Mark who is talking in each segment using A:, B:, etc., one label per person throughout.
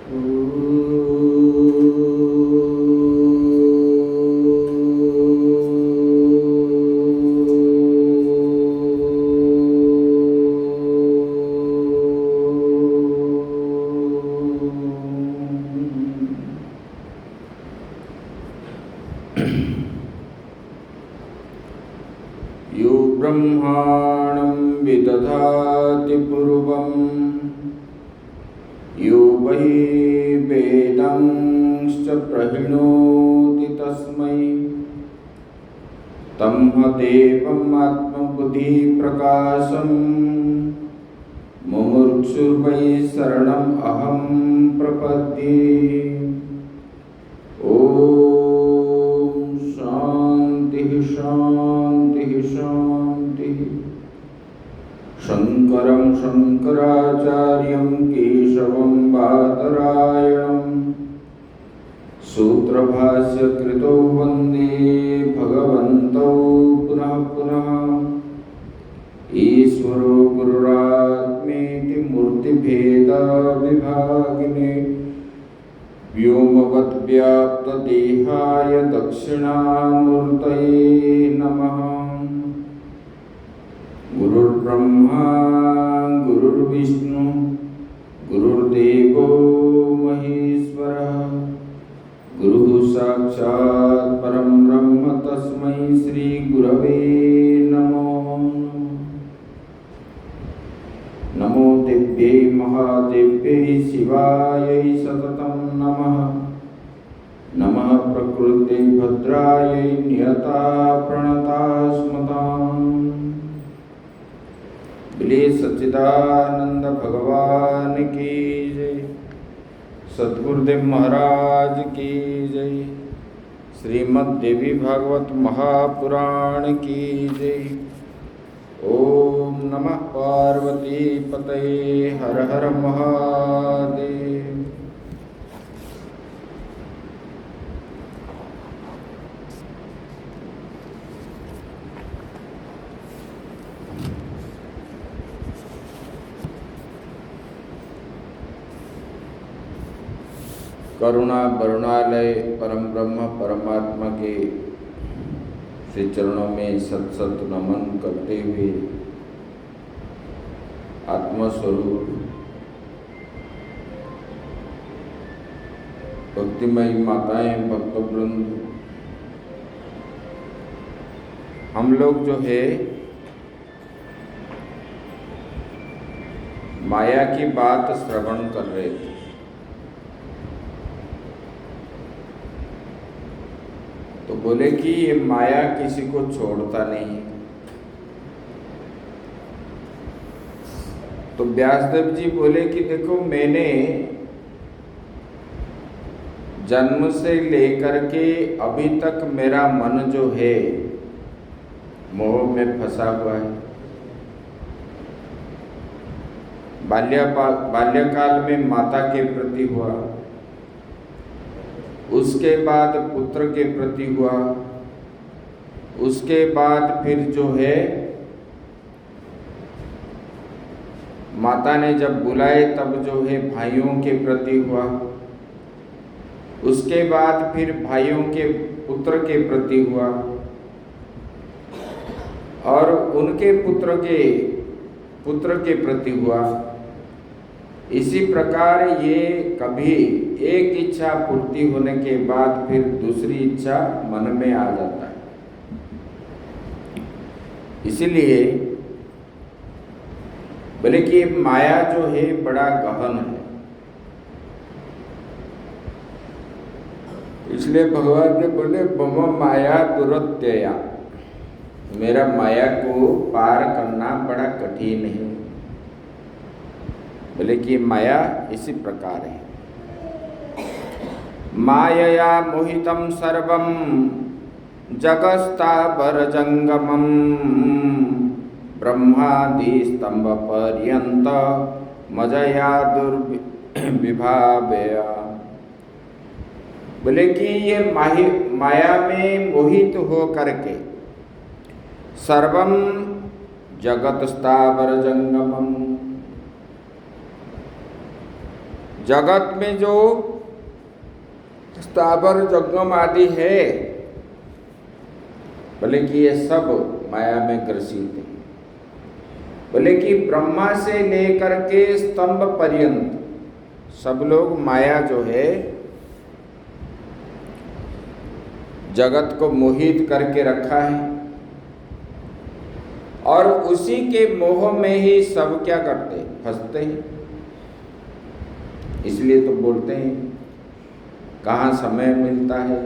A: यो ब्रह्माणं विदधाति पूर्वं यो वै वेदांश्च प्रहिणोति तस्मै तं देवम् आत्मबुद्धिप्रकाशं मुमुक्षुर्वै शरणम् अहं प्रपद्ये। ॐ शान्तिः शान्तिः शान्तिः। शङ्करं शङ्कराचार्यं केशवं बादरायणं सूत्रभाष्यकृतौ वन्दे भगवन्तौ पुनः पुनः। ईश्वरो गुरुरात्मेति मूर्तिभेदविभागिने व्योमवद्व्याप्तदेहाय दक्षिणामूर्तये नमः। गुरुर्ब्रह्मा गुरुर्विष्णु गुरुर्देवो महेश्वरः गुरुः साक्षात् परं ब्रह्म तस्मै श्री गुरवे नमो। नमो दिव्यै महादेव्यै शिवायै सततं नमः। नमः प्रकृत्यै भद्रायै नियता प्रणता स्मताम्। बोले सच्चिदानंद भगवान की जय। सद्गुरुदेव महाराज की जय। श्रीमद् देवी भागवत महापुराण की जय। ओम नमः पार्वती पतये हर हर महादेव। करुणा वरुणालय परम ब्रह्म परमात्मा के श्री चरणों में सत सत नमन करते हुए आत्मस्वरूप भक्तिमयी माताएं भक्तवृंद, हम लोग जो है माया की बात श्रवण कर रहे थे। तो बोले कि ये माया किसी को छोड़ता नहीं। तो व्यासदेव जी बोले कि देखो, मैंने जन्म से लेकर के अभी तक मेरा मन जो है मोह में फंसा हुआ है। बाल्यकाल में माता के प्रति हुआ, उसके बाद पुत्र के प्रति हुआ, उसके बाद फिर जो है माता ने जब बुलाए तब जो है भाइयों के प्रति हुआ, उसके बाद फिर भाइयों के पुत्र के प्रति हुआ, और उनके पुत्र के प्रति हुआ। इसी प्रकार ये कभी एक इच्छा पूर्ति होने के बाद फिर दूसरी इच्छा मन में आ जाता है। इसीलिए बोले कि माया जो है बड़ा गहन है। इसलिए भगवान ने बोले मम माया दुरत्यया, मेरा माया को पार करना बड़ा कठिन है। बोले कि माया इसी प्रकार है। मायया मोहितं सर्वं जगत्स्थावरजंगमं ब्रह्मादि स्तंभ पर्यंत मजया दुर्विभावया। बोले कि ये माया में मोहित हो करके सर्वम जगत स्थावर जंगमम, जगत में जो स्थावर जंगम आदि है, बोले कि ये सब माया में ग्रसित है। बोले कि ब्रह्मा से लेकर के स्तंभ पर्यंत सब लोग माया जो है जगत को मोहित करके रखा है, और उसी के मोह में ही सब क्या करते हैं, फंसते हैं। इसलिए तो बोलते हैं कहाँ समय मिलता है,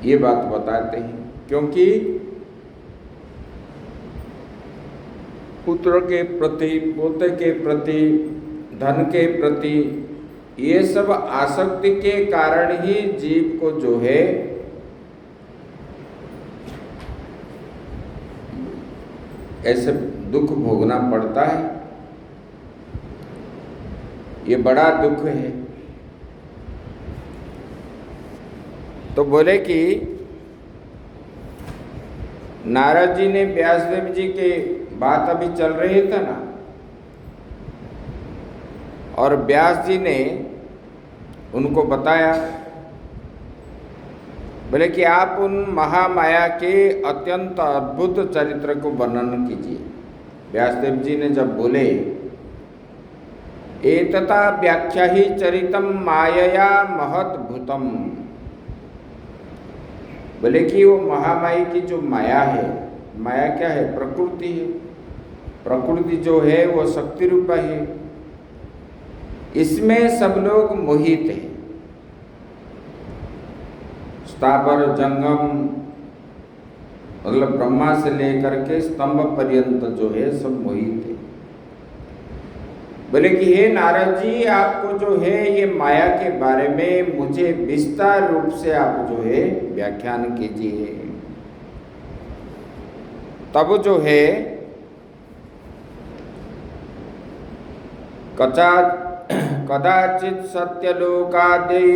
A: ये बात बताते हैं। क्योंकि पुत्र के प्रति, पोते के प्रति, धन के प्रति, ये सब आसक्ति के कारण ही जीव को जो है ऐसे दुख भोगना पड़ता है। ये बड़ा दुख है। तो बोले कि नारद जी ने व्यासदेव जी के बात अभी चल रही था ना, और व्यास जी ने उनको बताया, बोले कि आप उन महामाया के अत्यंत अद्भुत चरित्र को वर्णन कीजिए। व्यासदेव जी ने जब बोले एतता व्याख्या ही चरितम मायया महद्भुतम, बोले कि वो महामाया की जो माया है, माया क्या है, प्रकृति है। प्रकृति जो है वो शक्ति रूप है, इसमें सब लोग मोहित हैं। स्थावर जंगम मतलब ब्रह्मा से लेकर के स्तंभ पर्यंत जो है सब मोहित है। बोले कि हे नारद जी, आपको जो है ये माया के बारे में मुझे विस्तार रूप से आप जो है व्याख्यान कीजिए। तब जो है कदाचित सत्यलोकादे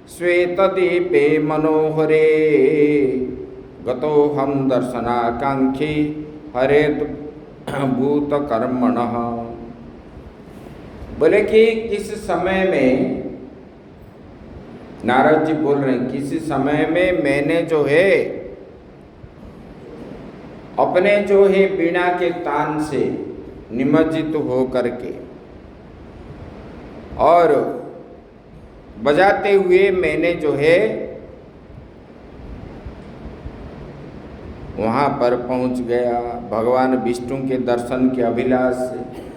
A: श्वेतदीपे मनोहरे गतो हम दर्शनाकांक्षी हरेत भूत कर्मणः। बोले कि किस समय में, नारद जी बोल रहे हैं, किसी समय में मैंने जो है अपने जो है वीणा के तान से निमज्जित हो करके और बजाते हुए मैंने जो है वहाँ पर पहुँच गया भगवान विष्णु के दर्शन के अभिलाष से।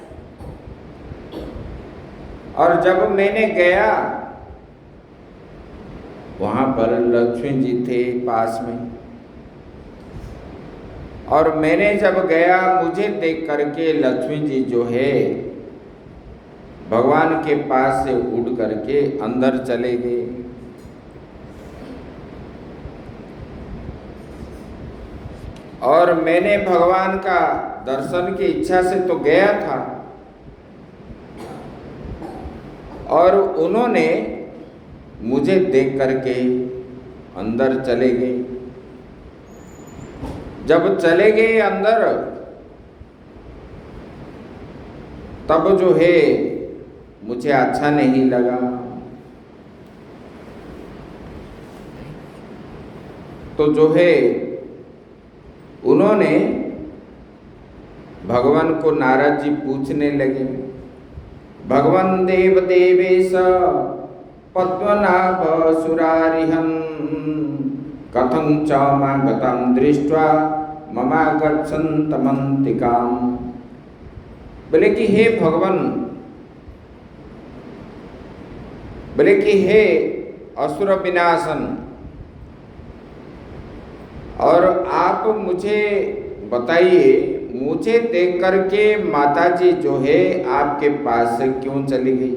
A: और जब मैंने गया वहाँ पर लक्ष्मी जी थे पास में, और मैंने जब गया मुझे देख करके लक्ष्मी जी जो है भगवान के पास से उड़ करके अंदर चले गए। और मैंने भगवान का दर्शन की इच्छा से तो गया था, और उन्होंने मुझे देख करके अंदर चले गए। जब चले गए अंदर, तब जो है मुझे अच्छा नहीं लगा। तो जो है उन्होंने भगवान को नारद जी पूछने लगे, भगवान देव देवेश पद्मनाभ सुरारिहं कथं च मागतं दृष्ट्वा ममागच्छन्तमन्तिकाम्। बोले कि हे भगवान, बोले कि हे असुर विनाशन, और आप मुझे बताइए, मुझे देख करके माता जी जो है आपके पास से क्यों चली गई?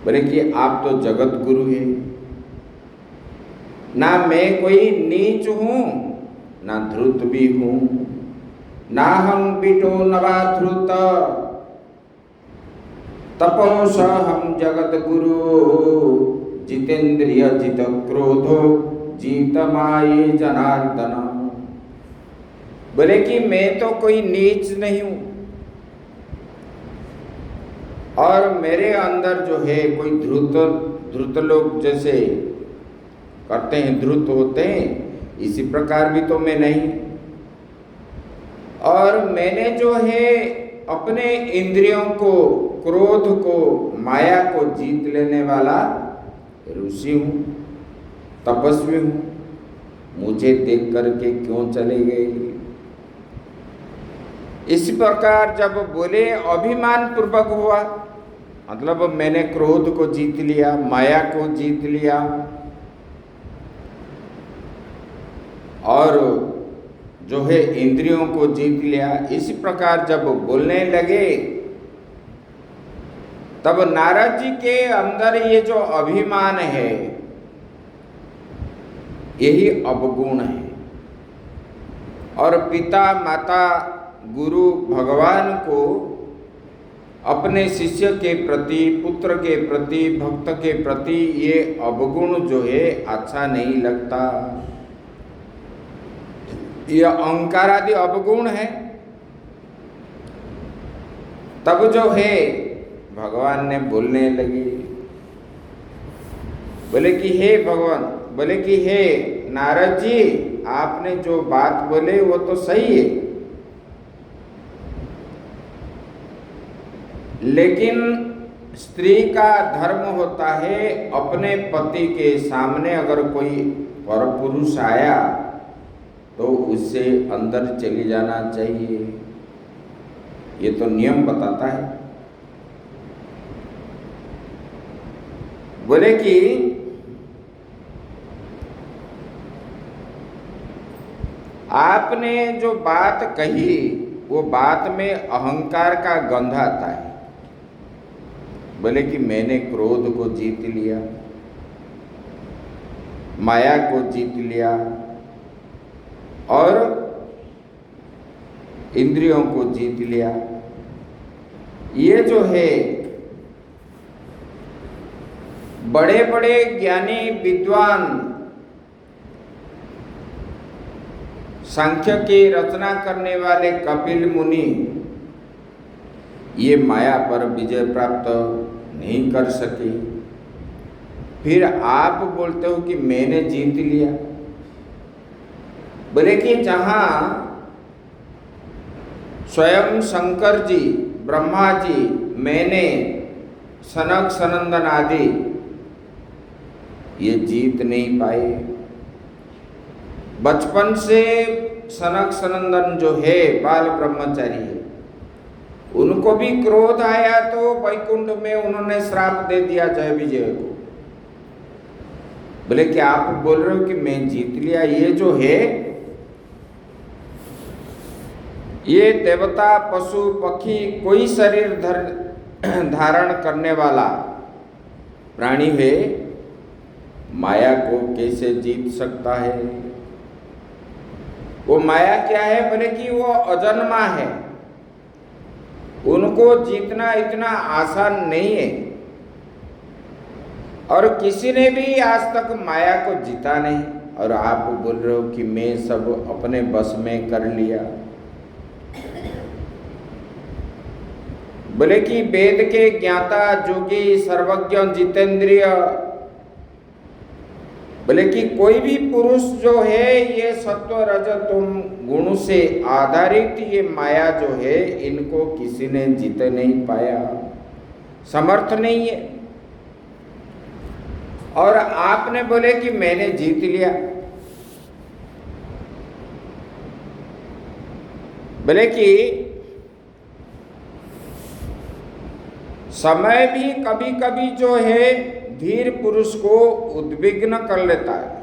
A: बोले कि आप तो जगत गुरु हैं, ना मैं कोई नीच हूँ ना ध्रुत भी हूँ, ना हम बिटो नवा ध्रुत तपोस हम जगत गुरु जितेंद्रिय जित क्रोधो जीत माये जनार्दन। बोले कि मैं तो कोई नीच नहीं हूँ, और मेरे अंदर जो है कोई ध्रुत लोग जैसे करते हैं, ध्रुत होते हैं, इसी प्रकार भी तो मैं नहीं। और मैंने जो है अपने इंद्रियों को, क्रोध को, माया को जीत लेने वाला ऋषि हूँ, तपस्वी हूँ। मुझे देख करके क्यों चले गए? इस प्रकार जब बोले अभिमान पूर्वक हुआ, मतलब मैंने क्रोध को जीत लिया, माया को जीत लिया, और जो है इंद्रियों को जीत लिया। इसी प्रकार जब बोलने लगे तब नारद जी के अंदर ये जो अभिमान है, यही अवगुण है। और पिता, माता, गुरु, भगवान को अपने शिष्य के प्रति, पुत्र के प्रति, भक्त के प्रति ये अवगुण जो है अच्छा नहीं लगता। ये अहंकार आदि अवगुण है। तब जो है भगवान ने बोलने लगे, बोले कि हे भगवान, बोले कि हे नारद जी, आपने जो बात बोले वो तो सही है, लेकिन स्त्री का धर्म होता है अपने पति के सामने अगर कोई परपुरुष आया तो उससे अंदर चली जाना चाहिए, ये तो नियम बताता है। बोले कि आपने जो बात कही वो बात में अहंकार का गंध आता है। बोले कि मैंने क्रोध को जीत लिया, माया को जीत लिया और इंद्रियों को जीत लिया। ये जो है बड़े बड़े ज्ञानी विद्वान, सांख्य की रचना करने वाले कपिल मुनि, ये माया पर विजय प्राप्त नहीं कर सके। फिर आप बोलते हो कि मैंने जीत लिया। बोले कि जहां स्वयं शंकर जी, ब्रह्मा जी, मैंने, सनक सनंदन आदि ये जीत नहीं पाए। बचपन से सनक सनंदन जो है बाल ब्रह्मचारी है, उनको भी क्रोध आया तो वैकुंठ में उन्होंने श्राप दे दिया जय विजय को। बोले कि आप बोल रहे हो कि मैं जीत लिया। ये जो है ये देवता, पशु, पक्षी, कोई शरीर धारण करने वाला प्राणी है, माया को कैसे जीत सकता है? वो माया क्या है? बोले कि वो अजन्मा है, उनको जीतना इतना आसान नहीं है। और किसी ने भी आज तक माया को जीता नहीं, और आप बोल रहे हो कि मैं सब अपने बस में कर लिया। बोले कि वेद के ज्ञाता, जोगी, सर्वज्ञ, जितेंद्रिय, बोले कि कोई भी पुरुष जो है ये सत्व रज तुम गुण से आधारित ये माया जो है इनको किसी ने जीत नहीं पाया, समर्थ नहीं है। और आपने बोले कि मैंने जीत लिया। बोले कि समय भी कभी कभी जो है धीर पुरुष को उद्विग्न कर लेता है।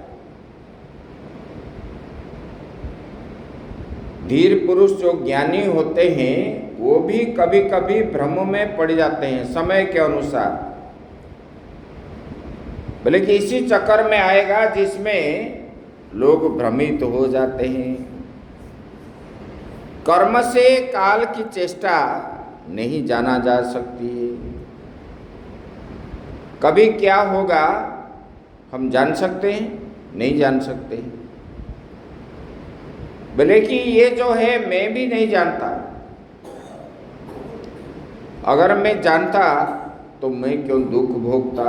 A: धीर पुरुष जो ज्ञानी होते हैं वो भी कभी कभी भ्रम में पड़ जाते हैं समय के अनुसार। बोले कि इसी चक्कर में आएगा जिसमें लोग भ्रमित हो जाते हैं। कर्म से काल की चेष्टा नहीं जाना जा सकती है। कभी क्या होगा हम जान सकते हैं? नहीं जान सकते। बोले कि ये जो है मैं भी नहीं जानता। अगर मैं जानता तो मैं क्यों दुख भोगता।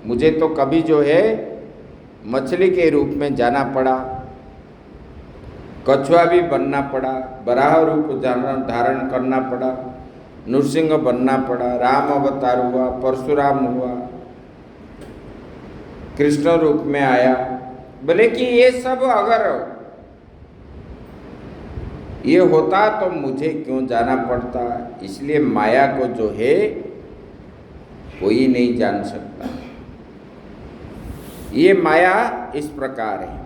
A: मुझे तो कभी जो है मछली के रूप में जाना पड़ा, कछुआ भी बनना पड़ा, बराह रूप धारण करना पड़ा, नृसिंह बनना पड़ा, राम अवतार हुआ, परशुराम हुआ, कृष्ण रूप में आया। बोले कि ये सब अगर ये होता तो मुझे क्यों जाना पड़ता। इसलिए माया को जो है कोई नहीं जान सकता। ये माया इस प्रकार है।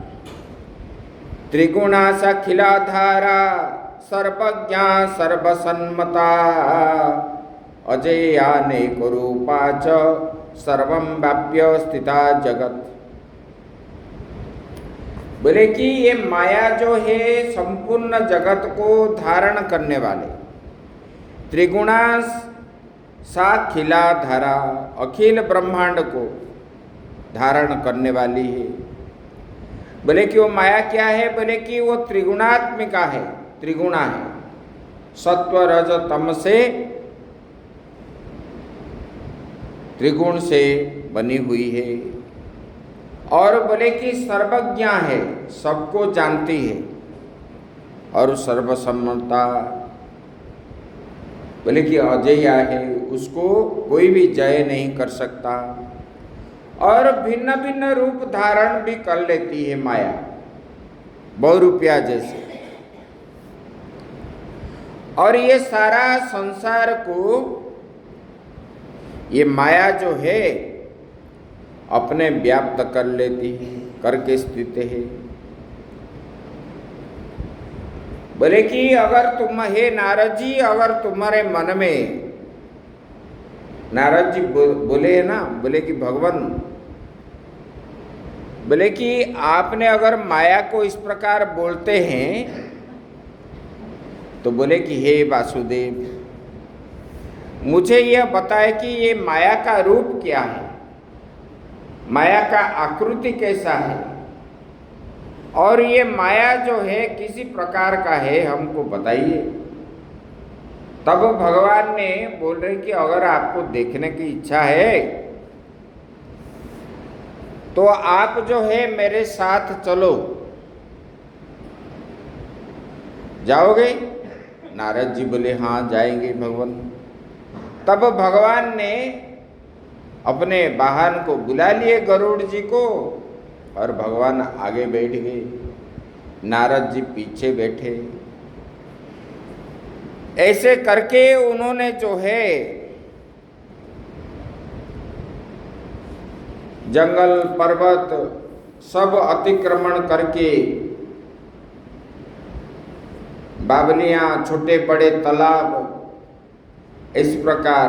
A: त्रिगुणा सखिलाधारा सर्वज्ञा सर्वसन्मता अजेयानेक रूपा च सर्वं व्याप्य स्थिता जगत। बोले कि ये माया जो है संपूर्ण जगत को धारण करने वाले, त्रिगुणा साखिलाधारा अखिल ब्रह्मांड को धारण करने वाली है। बोले कि वो माया क्या है। बोले कि वो त्रिगुणात्मिका है, त्रिगुणा है, सत्व रज तम से त्रिगुण से बनी हुई है। और बोले कि सर्वज्ञा है, सबको जानती है, और सर्वसम्मता। बोले कि अजया है, उसको कोई भी जय नहीं कर सकता। और भिन्न भिन्न रूप धारण भी कर लेती है माया, बहुरूपिया जैसे। और ये सारा संसार को ये माया जो है अपने व्याप्त कर लेती है, करके स्थित है। बोले कि अगर तुम हे नारद जी, अगर तुम्हारे मन में, नारद जी बोले है ना, बोले कि भगवान, बोले कि आपने अगर माया को इस प्रकार बोलते हैं तो बोले कि हे वासुदेव, मुझे यह बताए कि ये माया का रूप क्या है, माया का आकृति कैसा है, और ये माया जो है किसी प्रकार का है, हमको बताइए। तब भगवान ने बोल रहे कि अगर आपको देखने की इच्छा है तो आप जो है मेरे साथ चलो। जाओगे? नारद जी बोले हाँ जाएंगे भगवान। तब भगवान ने अपने वाहन को बुला लिए, गरुड़ जी को, और भगवान आगे बैठ गए, नारद जी पीछे बैठे। ऐसे करके उन्होंने जो है जंगल पर्वत सब अतिक्रमण करके, बावलियां, छोटे बड़े तालाब, इस प्रकार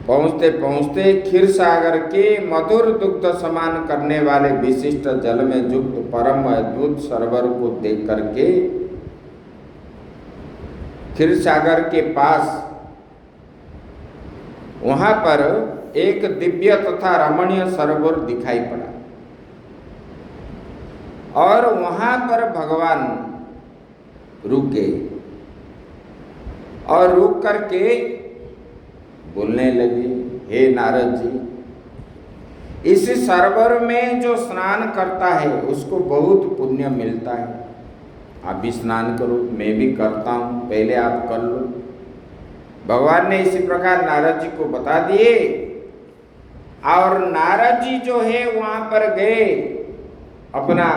A: पहुँचते पहुँचते क्षीर सागर के मधुर दुग्ध समान करने वाले विशिष्ट जल में युक्त परम अद्भुत सरोवर को देख करके क्षीर सागर के पास वहां पर एक दिव्य तथा रमणीय सरोवर दिखाई पड़ा। और वहां पर भगवान रुक गए और रुक करके बोलने लगे, हे नारद जी, इस सरोवर में जो स्नान करता है उसको बहुत पुण्य मिलता है। आप भी स्नान करो, मैं भी करता हूँ, पहले आप कर लो। भगवान ने इसी प्रकार नारद जी को बता दिए। और नारद जी जो है वहां पर गए, अपना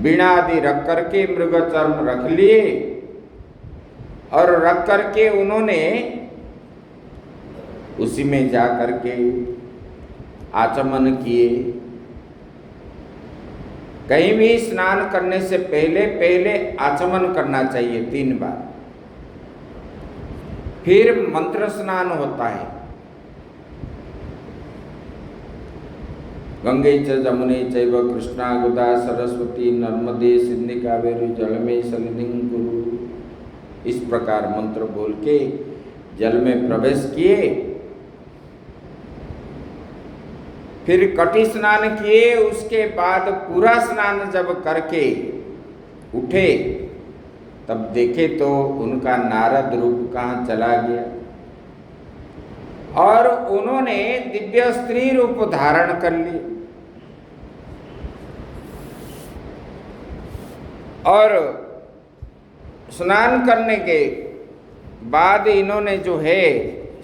A: बीणा आदि रख करके, मृग चर्म रख लिए, और रख करके उन्होंने उसी में जा करके आचमन किए। कहीं भी स्नान करने से पहले आचमन करना चाहिए 3 बार, फिर मंत्र स्नान होता है। गंगे च जमुने चैव कृष्णा गोदा सरस्वती नर्मदे सिंधु कावेरी जलमे सन्निधिं कुरु। इस प्रकार मंत्र बोल के जल में प्रवेश किए, फिर कटी स्नान किए। उसके बाद पूरा स्नान जब करके उठे तब देखे तो उनका नारद रूप कहाँ चला गया और उन्होंने दिव्य स्त्री रूप धारण कर ली। और स्नान करने के बाद इन्होंने जो है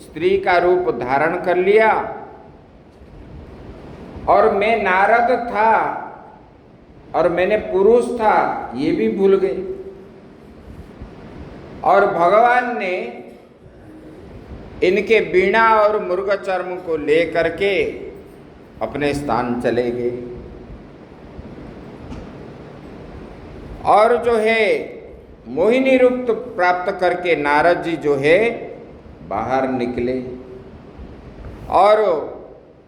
A: स्त्री का रूप धारण कर लिया और मैं नारद था और मैंने पुरुष था ये भी भूल गए और भगवान ने इनके वीणा और मृग चर्म को लेकर के अपने स्थान चले गए। और जो है मोहिनी रूप प्राप्त करके नारद जी जो है बाहर निकले और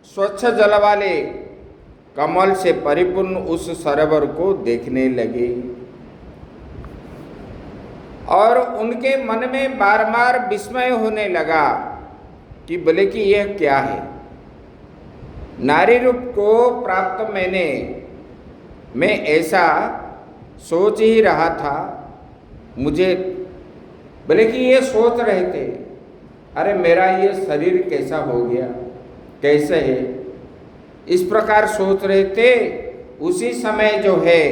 A: स्वच्छ जल वाले कमल से परिपूर्ण उस सरोवर को देखने लगे और उनके मन में बार बार विस्मय होने लगा कि बोले कि यह क्या है। नारी रूप को प्राप्त मैं ऐसा सोच ही रहा था। मुझे बोले कि ये सोच रहे थे अरे मेरा ये शरीर कैसा हो गया, कैसे है, इस प्रकार सोच रहे थे। उसी समय जो है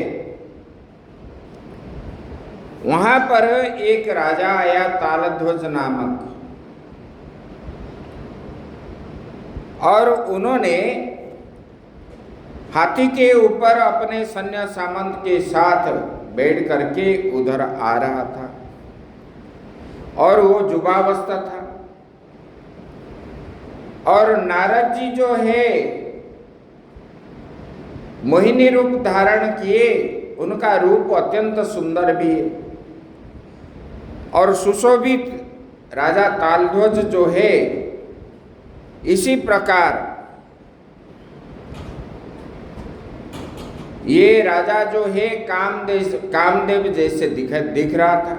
A: वहां पर एक राजा आया तालध्वज नामक और उन्होंने हाथी के ऊपर अपने सैन्य सामंत के साथ बैठ करके उधर आ रहा था और वो जुबावस्था था। और नारद जी जो है मोहिनी रूप धारण किए, उनका रूप अत्यंत सुंदर भी है और सुशोभित राजा तालध्वज जो है इसी प्रकार ये राजा जो है कामदेव जैसे दिख रहा था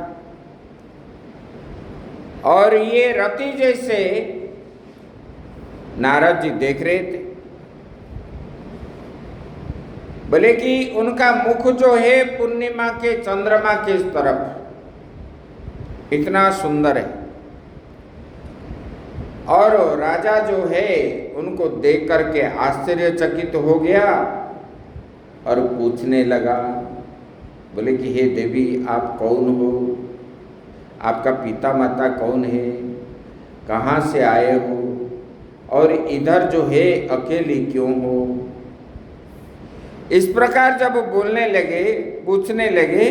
A: और ये रति जैसे नारद जी देख रहे थे। बोले कि उनका मुख जो है पूर्णिमा के चंद्रमा के तरफ इतना सुंदर है और राजा जो है उनको देख करके आश्चर्यचकित हो गया और पूछने लगा। बोले कि हे देवी आप कौन हो, आपका पिता माता कौन है, कहाँ से आए हो और इधर जो है अकेली क्यों हो। इस प्रकार जब बोलने लगे, पूछने लगे,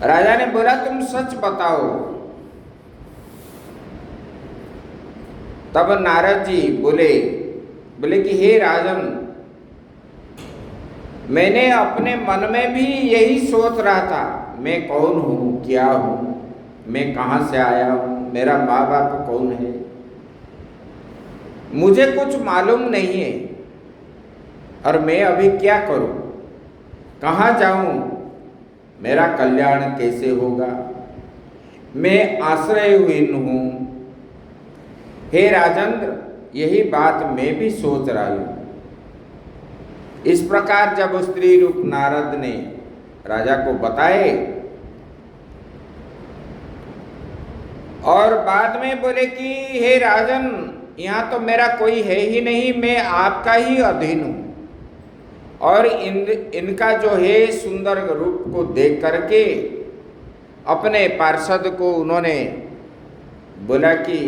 A: राजा ने बोला तुम सच बताओ। तब नारद जी बोले कि हे राजन, मैंने अपने मन में भी यही सोच रहा था, मैं कौन हूँ, क्या हूँ, मैं कहाँ से आया हूँ, मेरा माँ बाप कौन है, मुझे कुछ मालूम नहीं है और मैं अभी क्या करूँ, कहाँ जाऊँ, मेरा कल्याण कैसे होगा, मैं आश्रयहीन हूँ। हे राजेंद्र, यही बात मैं भी सोच रहा हूँ। इस प्रकार जब स्त्री रूप नारद ने राजा को बताए और बाद में बोले कि हे राजन, यहाँ तो मेरा कोई है ही नहीं, मैं आपका ही अधीन हूँ। और इनका जो है सुंदर रूप को देख करके अपने पार्षद को उन्होंने बोला कि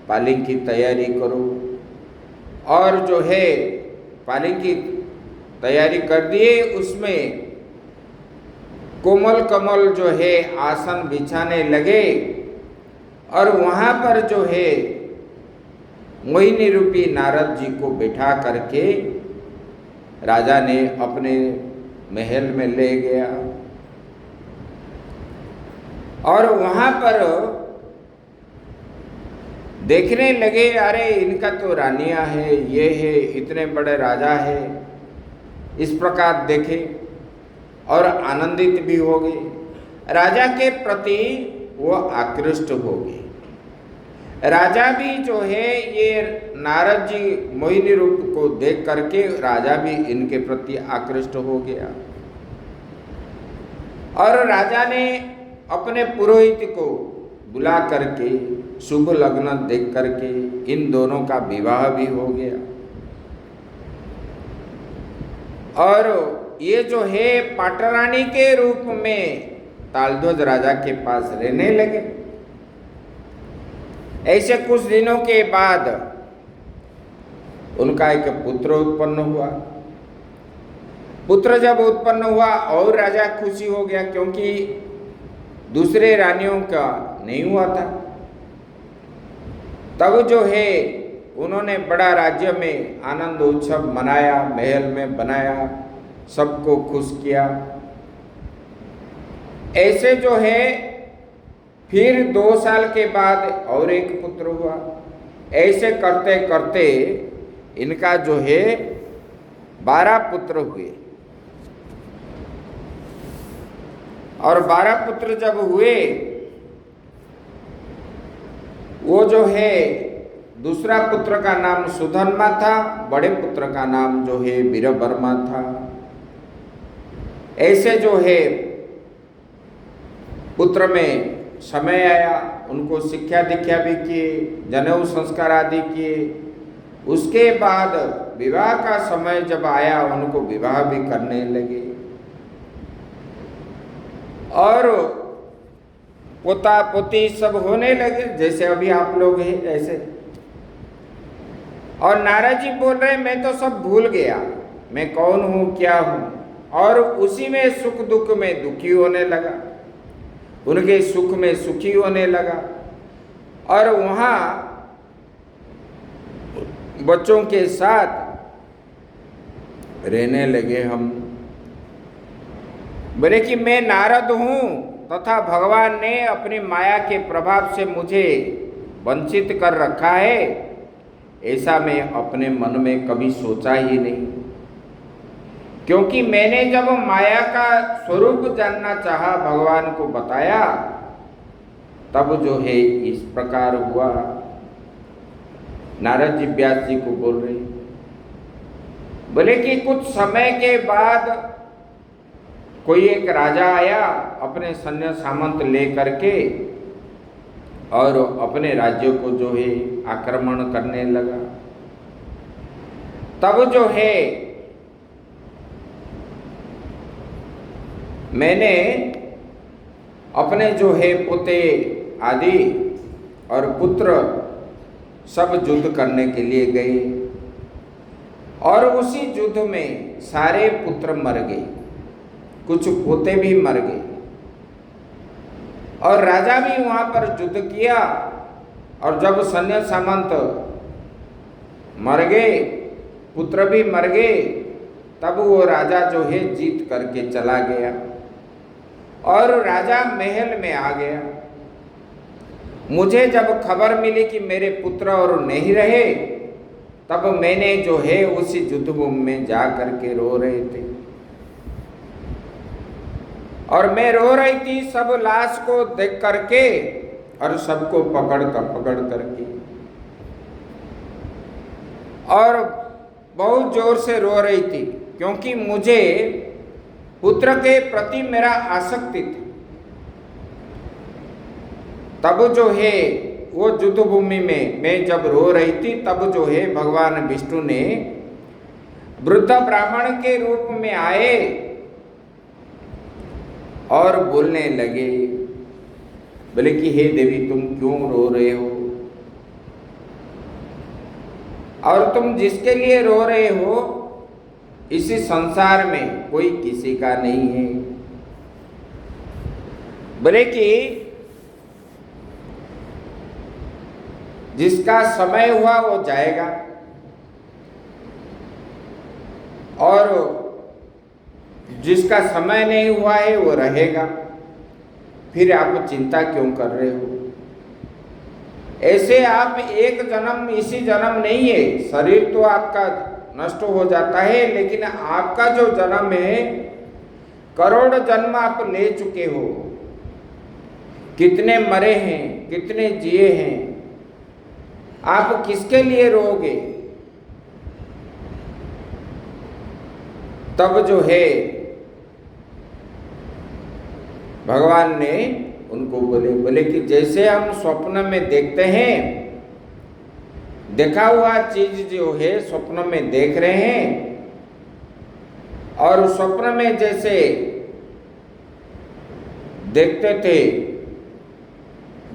A: पालिंग की तैयारी करो और जो है पालिंग की तैयारी कर दिए। उसमें कोमल कमल जो है आसन बिछाने लगे और वहाँ पर जो है मोहिनी रूपी नारद जी को बैठा करके राजा ने अपने महल में ले गया और वहाँ पर देखने लगे, अरे इनका तो रानियां है, ये है, इतने बड़े राजा है। इस प्रकार देखे और आनंदित भी हो गए, राजा के प्रति वो आकृष्ट हो गए। राजा भी जो है ये नारद जी मोहिनी रूप को देख करके राजा भी इनके प्रति आकृष्ट हो गया। और राजा ने अपने पुरोहित को बुला करके शुभ लग्न देख करके इन दोनों का विवाह भी हो गया। और ये जो है पाटरानी के रूप में तालध्वज राजा के पास रहने लगे। ऐसे कुछ दिनों के बाद उनका एक पुत्र उत्पन्न हुआ। पुत्र जब उत्पन्न हुआ और राजा खुशी हो गया, क्योंकि दूसरे रानियों का नहीं हुआ था। तब जो है उन्होंने बड़ा राज्य में आनंद उत्सव मनाया, महल में बनाया, सबको खुश किया। ऐसे जो है फिर 2 साल के बाद और एक पुत्र हुआ। ऐसे करते करते इनका जो है 12 पुत्र हुए। और 12 पुत्र जब हुए, वो जो है दूसरा पुत्र का नाम सुधर्मा था, बड़े पुत्र का नाम जो है वीरवर्मा था। ऐसे जो है पुत्र में समय आया, उनको शिक्षा दीक्षा भी किए, जनेऊ संस्कार आदि किए। उसके बाद विवाह का समय जब आया, उनको विवाह भी करने लगे। और पोता पोती सब होने लगे, जैसे अभी आप लोग हैं ऐसे। और नारद जी बोल रहे मैं तो सब भूल गया, मैं कौन हूँ क्या हूँ। और उसी में सुख दुख में दुखी होने लगा, उनके सुख में सुखी होने लगा। और वहाँ बच्चों के साथ रहने लगे हम। बोले कि मैं नारद हूँ तथा भगवान ने अपनी माया के प्रभाव से मुझे वंचित कर रखा है, ऐसा मैं अपने मन में कभी सोचा ही नहीं। क्योंकि मैंने जब माया का स्वरूप जानना चाहा, भगवान को बताया, तब जो है इस प्रकार हुआ। नारद जी व्यास जी को बोल रहे, बोले कि कुछ समय के बाद कोई एक राजा आया अपने सैन्य सामंत ले करके और अपने राज्य को जो है आक्रमण करने लगा। तब जो है मैंने अपने जो है पोते आदि और पुत्र सब युद्ध करने के लिए गए। और उसी युद्ध में सारे पुत्र मर गए, कुछ पोते भी मर गए। और राजा भी वहां पर युद्ध किया। और जब सैन्य सामंत मर गए, पुत्र भी मर गए, तब वो राजा जो है जीत करके चला गया। और राजा महल में आ गया। मुझे जब खबर मिली कि मेरे पुत्र और नहीं रहे, तब मैंने जो है उसी युद्धभूमि में जा करके रो रहे थे। और मैं रो रही थी सब लाश को देख करके और सबको पकड़ करके। और बहुत जोर से रो रही थी, क्योंकि मुझे पुत्र के प्रति मेरा आसक्ति थी। तब जो है वो युद्ध भूमि में मैं जब रो रही थी, तब जो है भगवान विष्णु ने वृद्ध ब्राह्मण के रूप में आए और बोलने लगे। बोले कि हे देवी, तुम क्यों रो रहे हो? और तुम जिसके लिए रो रहे हो, इसी संसार में कोई किसी का नहीं है। बोले कि जिसका समय हुआ वो जाएगा, और जिसका समय नहीं हुआ है वो रहेगा। फिर आप चिंता क्यों कर रहे हो? ऐसे आप एक जन्म इसी जन्म नहीं है, शरीर तो आपका नष्ट हो जाता है, लेकिन आपका जो जन्म है करोड़ जन्म आप ले चुके हो। कितने मरे हैं, कितने जिए हैं, आप किसके लिए रोगे? तब जो है भगवान ने उनको बोले कि जैसे हम स्वप्न में देखते हैं, देखा हुआ चीज जो है स्वप्न में देख रहे हैं, और स्वप्न में जैसे देखते थे,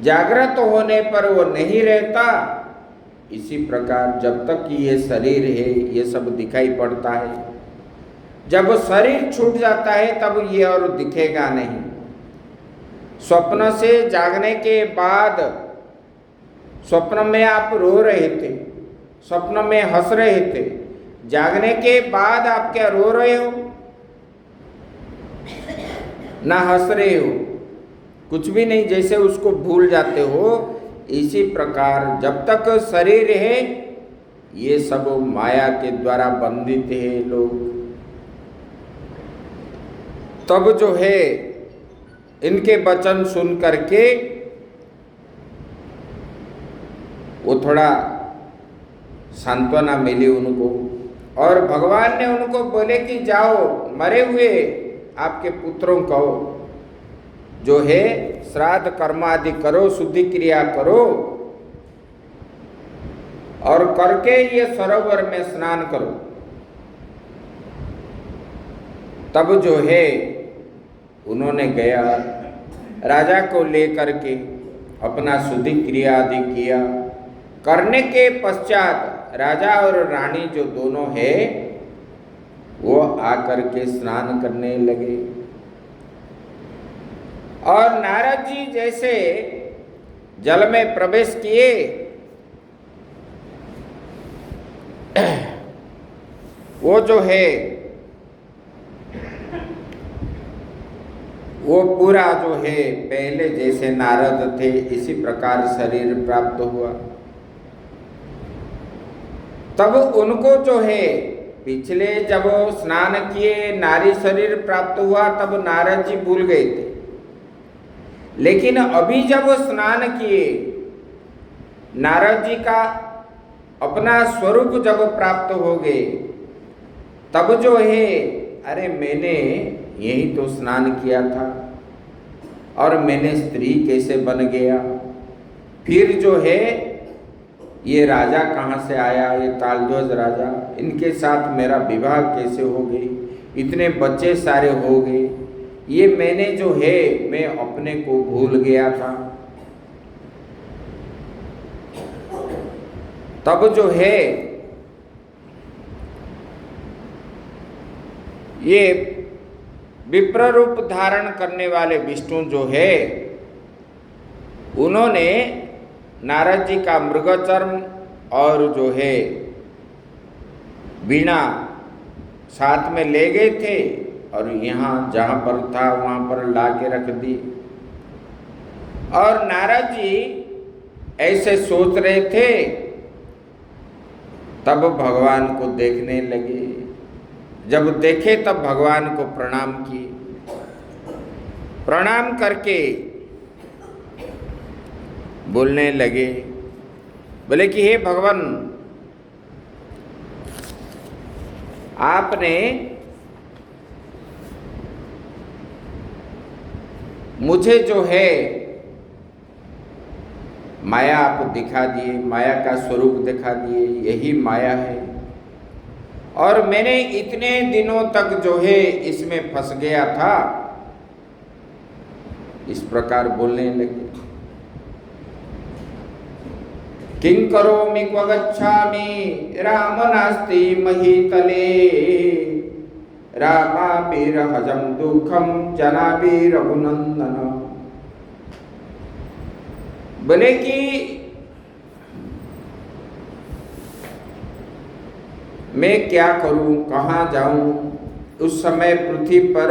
A: जागृत होने पर वो नहीं रहता, इसी प्रकार जब तक ये शरीर है ये सब दिखाई पड़ता है। जब शरीर छूट जाता है तब ये और दिखेगा नहीं। स्वप्न से जागने के बाद स्वप्न में आप रो रहे थे, स्वप्न में हंस रहे थे, जागने के बाद आप क्या रो रहे हो ना हंस रहे हो, कुछ भी नहीं, जैसे उसको भूल जाते हो। इसी प्रकार जब तक शरीर है ये सब माया के द्वारा बंधित है लोग। तब जो है इनके वचन सुन करके वो थोड़ा सांत्वना मिली उनको, और भगवान ने उनको बोले कि जाओ मरे हुए आपके पुत्रों को जो है श्राद्ध कर्म आदि करो, शुद्धि क्रिया करो, और करके ये सरोवर में स्नान करो। तब जो है उन्होंने गया, राजा को लेकर के अपना शुद्धि क्रिया आदि किया। करने के पश्चात राजा और रानी जो दोनों है वो आकर के स्नान करने लगे, और नारद जी जैसे जल में प्रवेश किए, वो जो है वो पूरा जो है पहले जैसे नारद थे इसी प्रकार शरीर प्राप्त हुआ। तब उनको जो है पिछले जब स्नान किए नारी शरीर प्राप्त हुआ तब नारद जी भूल गए थे, लेकिन अभी जब स्नान किए नारद जी का अपना स्वरूप जब प्राप्त हो गए, तब जो है अरे मैंने यही तो स्नान किया था और मैंने स्त्री कैसे बन गया, फिर जो है ये राजा कहाँ से आया, ये तालध्वज राजा, इनके साथ मेरा विवाह कैसे हो गई, इतने बच्चे सारे हो गए, ये मैंने जो है मैं अपने को भूल गया था। तब जो है ये विप्र रूप धारण करने वाले विष्णु जो है उन्होंने नारद जी का मृगचर्म और जो है वीणा साथ में ले गए थे, और यहाँ जहाँ पर था वहाँ पर ला के रख दी। और नारद जी ऐसे सोच रहे थे, तब भगवान को देखने लगे। जब देखे तब भगवान को प्रणाम किए, प्रणाम करके बोलने लगे, बोले कि हे भगवान, आपने मुझे जो है माया आप दिखा दिए, माया का स्वरूप दिखा दिए, यही माया है, और मैंने इतने दिनों तक जो है इसमें फंस गया था। इस प्रकार बोलने लगे। किं करोमि क्व गच्छामि राम नास्ति महीतले, रामाभिरहजं दुःखं जनाभि रघुनंदन। बोले कि मैं क्या करूं, कहाँ जाऊं, उस समय पृथ्वी पर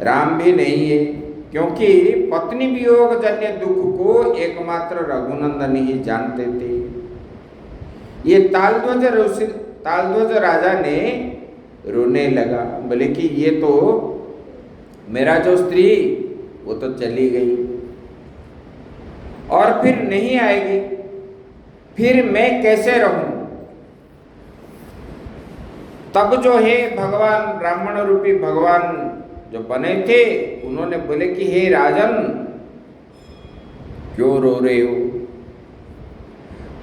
A: राम भी नहीं है, क्योंकि पत्नी वियोग जन्य दुख को एकमात्र रघुनंदन ही जानते थे। ये तालध्वज राजा ने रोने लगा, बोले कि ये तो मेरा जो स्त्री वो तो चली गई और फिर नहीं आएगी, फिर मैं कैसे रहूं। तब जो है भगवान ब्राह्मण रूपी भगवान जो बने थे उन्होंने बोले कि हे राजन, क्यों रो रहे हो?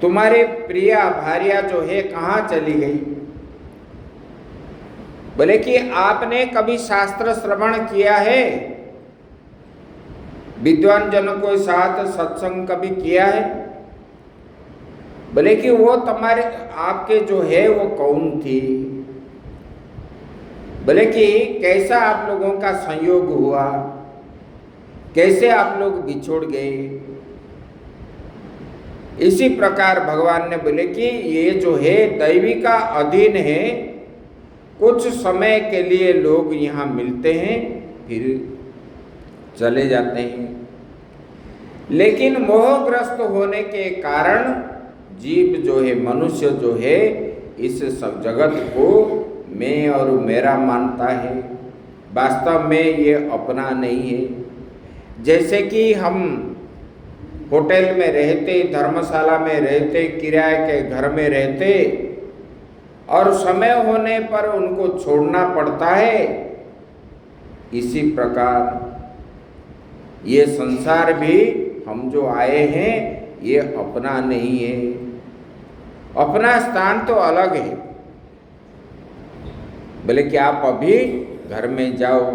A: तुम्हारी प्रिया भार्या जो है कहाँ चली गई? बोले कि आपने कभी शास्त्र श्रवण किया है? विद्वान जनों के साथ सत्संग कभी किया है? बोले कि वो तुम्हारे आपके जो है वो कौन थी? बोले कि कैसा आप लोगों का संयोग हुआ, कैसे आप लोग बिछोड़ गए? इसी प्रकार भगवान ने बोले कि ये जो है दैवी का अधीन है, कुछ समय के लिए लोग यहाँ मिलते हैं फिर चले जाते हैं, लेकिन मोहग्रस्त होने के कारण जीव जो है, मनुष्य जो है, इस सब जगत को मैं और मेरा मानता है। वास्तव में ये अपना नहीं है। जैसे कि हम होटल में रहते, धर्मशाला में रहते, किराए के घर में रहते और समय होने पर उनको छोड़ना पड़ता है, इसी प्रकार ये संसार भी हम जो आए हैं ये अपना नहीं है। अपना स्थान तो अलग है। बोले कि आप अभी घर में जाओ,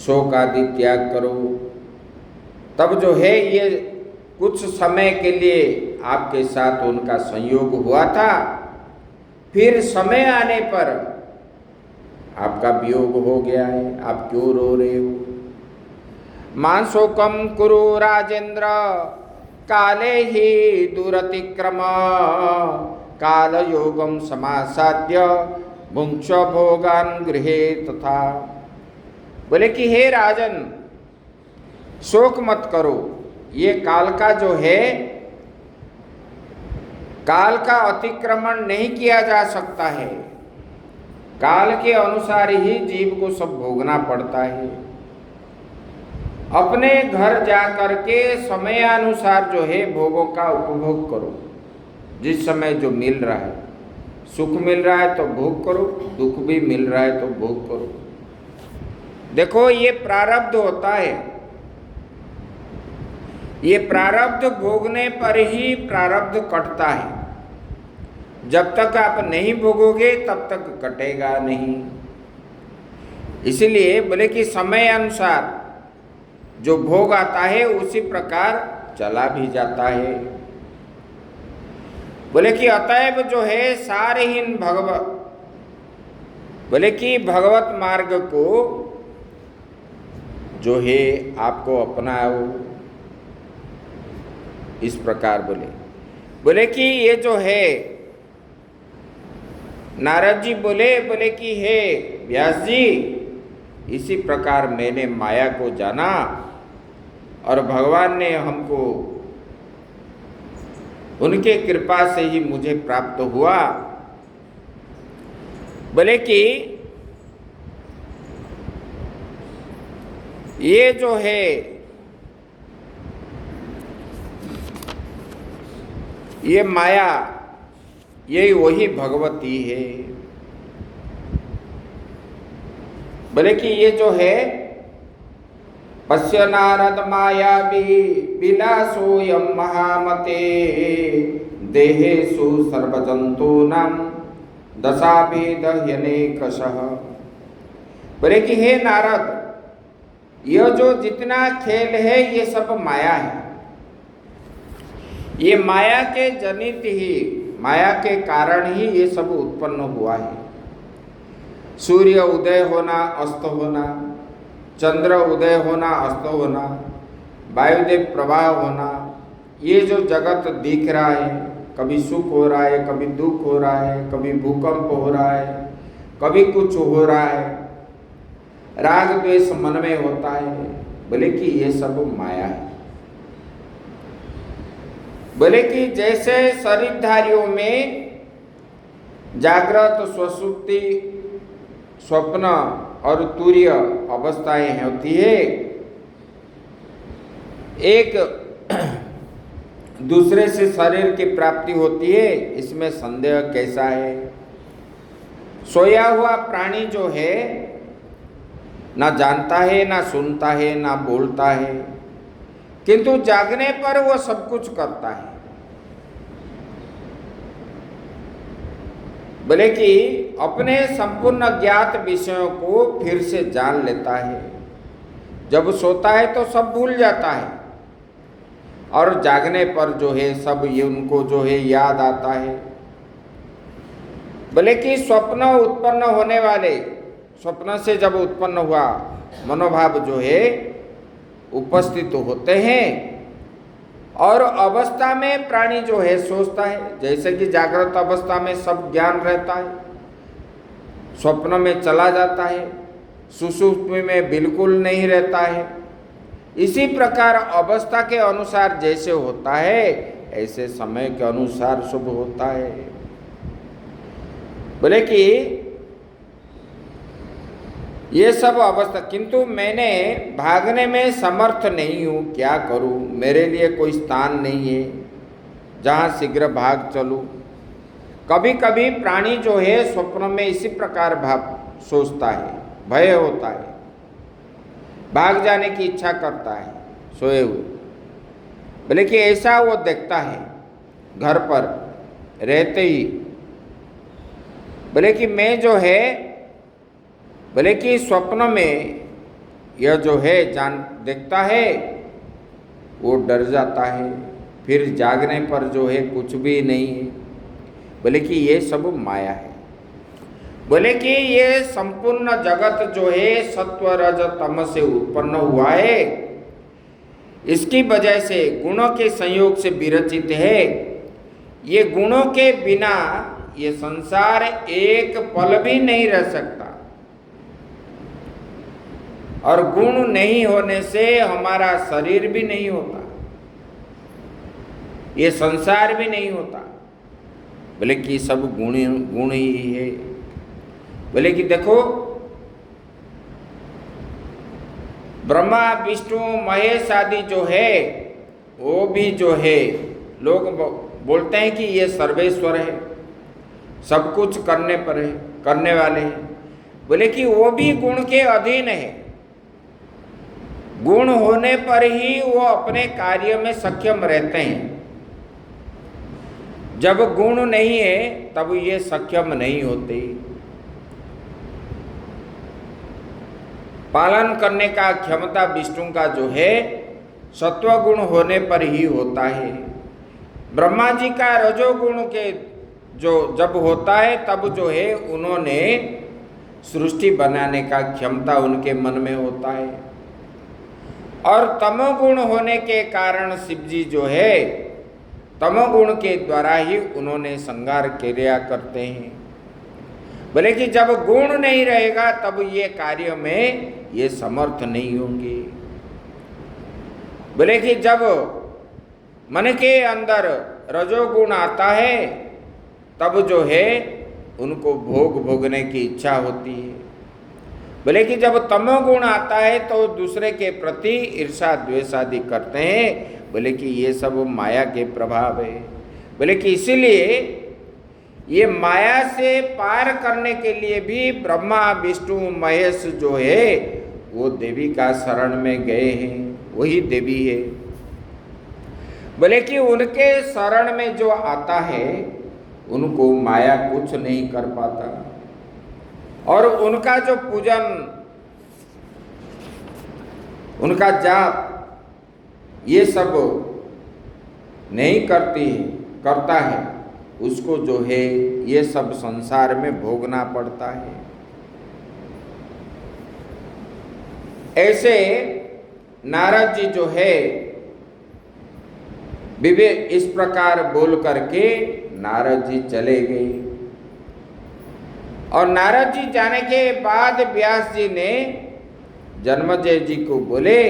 A: शोक आदि त्याग करो, तब जो है ये कुछ समय के लिए आपके साथ उनका संयोग हुआ था, फिर समय आने पर आपका वियोग हो गया है, आप क्यों रो रहे हो? मानसोकम कुरु राजेंद्र काले ही दुरतिक्रम काल योगम समासाद्य भुंक्ष भोगान गृहे तथा। बोले कि हे राजन, शोक मत करो, ये काल का जो है, काल का अतिक्रमण नहीं किया जा सकता है। काल के अनुसार ही जीव को सब भोगना पड़ता है। अपने घर जा करके समयानुसार जो है भोगों का उपभोग करो। जिस समय जो मिल रहा है, सुख मिल रहा है तो भोग करो, दुख भी मिल रहा है तो भोग करो। देखो ये प्रारब्ध होता है, ये प्रारब्ध भोगने पर ही प्रारब्ध कटता है। जब तक आप नहीं भोगोगे तब तक कटेगा नहीं। इसलिए बोले कि समय अनुसार जो भोग आता है उसी प्रकार चला भी जाता है। बोले कि अतएव जो है सारहीन भगवत, बोले कि भगवत मार्ग को जो है आपको अपनाओ। इस प्रकार बोले कि ये जो है नारद जी बोले कि हे व्यास जी, इसी प्रकार मैंने माया को जाना और भगवान ने हमको उनके कृपा से ही मुझे प्राप्त हुआ। बोले कि ये जो है ये माया, ये वही भगवती है। बोले कि ये जो है पश्य नारद माया विलासोयम महामते देहेषु सर्वजंतूनां दशाभिधयनेकशः। बोले कि हे नारद, यह जो जितना खेल है ये सब माया है। ये माया के जनित ही, माया के कारण ही ये सब उत्पन्न हुआ है। सूर्य उदय होना, अस्त होना, चंद्र उदय होना, अस्त होना, वायुदेव प्रवाह होना, ये जो जगत दिख रहा है, कभी सुख हो रहा है, कभी दुख हो रहा है, कभी भूकंप हो रहा है, कभी कुछ हो रहा है, राग द्वेष मन में होता है। बोले कि ये सब माया है। बोले कि जैसे शरीरधारियों में जागृत, सुषुप्ति, स्वप्न और तुर्य अवस्थाएं होती है, एक दूसरे से शरीर की प्राप्ति होती है, इसमें संदेह कैसा है। सोया हुआ प्राणी जो है ना जानता है, ना सुनता है, ना बोलता है, किंतु जागने पर वो सब कुछ करता है। बोले कि अपने संपूर्ण ज्ञात विषयों को फिर से जान लेता है। जब सोता है तो सब भूल जाता है, और जागने पर जो है सब ये उनको जो है याद आता है। बोले कि स्वप्न उत्पन्न होने वाले, स्वप्न से जब उत्पन्न हुआ मनोभाव जो है उपस्थित होते हैं, और अवस्था में प्राणी जो है सोचता है। जैसे कि जागृत अवस्था में सब ज्ञान रहता है, स्वप्न में चला जाता है, सुषुप्ति में बिल्कुल नहीं रहता है। इसी प्रकार अवस्था के अनुसार जैसे होता है, ऐसे समय के अनुसार शुभ होता है। बोले कि ये सब अवस्था, किंतु मैंने भागने में समर्थ नहीं हूँ, क्या करूँ? मेरे लिए कोई स्थान नहीं है जहाँ शीघ्र भाग चलूँ। कभी कभी प्राणी जो है स्वप्न में इसी प्रकार भाव सोचता है, भय होता है, भाग जाने की इच्छा करता है सोए हुए। बोले कि ऐसा वो देखता है घर पर रहते ही। बोले कि मैं जो है, बोले कि स्वप्न में यह जो है जान देखता है, वो डर जाता है, फिर जागने पर जो है कुछ भी नहीं है। बोले कि ये सब माया है। बोले कि ये संपूर्ण जगत जो है सत्व रज तम से उत्पन्न हुआ है, इसकी वजह से गुणों के संयोग से विरचित है। ये गुणों के बिना ये संसार एक पल भी नहीं रह सकता, और गुण नहीं होने से हमारा शरीर भी नहीं होता, ये संसार भी नहीं होता। बोले कि सब गुण ही है। बोले कि देखो, ब्रह्मा विष्णु महेश आदि जो है, वो भी जो है लोग बोलते हैं कि ये सर्वेश्वर है, सब कुछ करने पर है, करने वाले हैं। बोले कि वो भी गुण के अधीन है। गुण होने पर ही वो अपने कार्य में सक्षम रहते हैं। जब गुण नहीं है तब ये सक्षम नहीं होते। पालन करने का क्षमता विष्णु का जो है सत्वगुण होने पर ही होता है। ब्रह्मा जी का रजोगुण के जो जब होता है तब जो है उन्होंने सृष्टि बनाने का क्षमता उनके मन में होता है, और तमोगुण होने के कारण शिव जी जो है तमोगुण के द्वारा ही उन्होंने संहार क्रिया करते हैं। बोले कि जब गुण नहीं रहेगा तब ये कार्य में ये समर्थ नहीं होंगे। बोले कि जब मन के अंदर रजोगुण आता है तब जो है उनको भोग भोगने की इच्छा होती है। बोले कि जब तमोगुण आता है तो दूसरे के प्रति ईर्षा द्वेष आदि करते हैं। बोले कि ये सब माया के प्रभाव है। बोले कि इसीलिए ये माया से पार करने के लिए भी ब्रह्मा विष्णु महेश जो है वो देवी का शरण में गए हैं, वही देवी है। बोले कि उनके शरण में जो आता है उनको माया कुछ नहीं कर पाता, और उनका जो पूजन, उनका जाप ये सब नहीं करता है, उसको जो है ये सब संसार में भोगना पड़ता है। ऐसे नारद जी जो है विवेक इस प्रकार बोल करके नारद जी चले गए, और नारद जी जाने के बाद व्यास जी ने जन्मेजय जी को बोले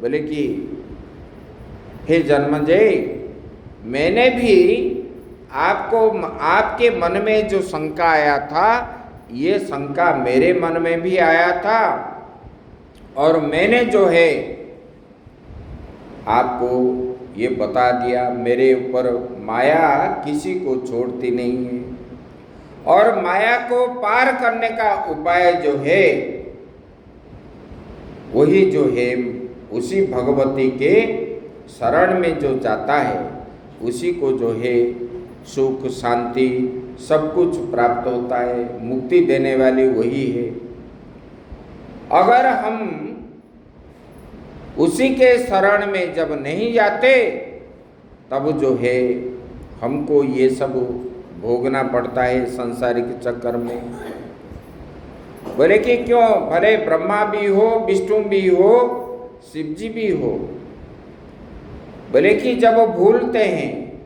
A: कि हे जन्मेजय, मैंने भी आपके मन में जो शंका आया था, ये शंका मेरे मन में भी आया था, और मैंने जो है आपको ये बता दिया। मेरे ऊपर माया किसी को छोड़ती नहीं है, और माया को पार करने का उपाय जो है वही जो है उसी भगवती के शरण में जो जाता है उसी को जो है सुख शांति सब कुछ प्राप्त होता है, मुक्ति देने वाली वही है। अगर हम उसी के शरण में जब नहीं जाते तब जो है हमको ये सब भोगना पड़ता है संसारिक चक्कर में। बोले कि क्यों, भले ब्रह्मा भी हो, विष्णु भी हो, शिव जी भी हो, बोले कि जब भूलते हैं,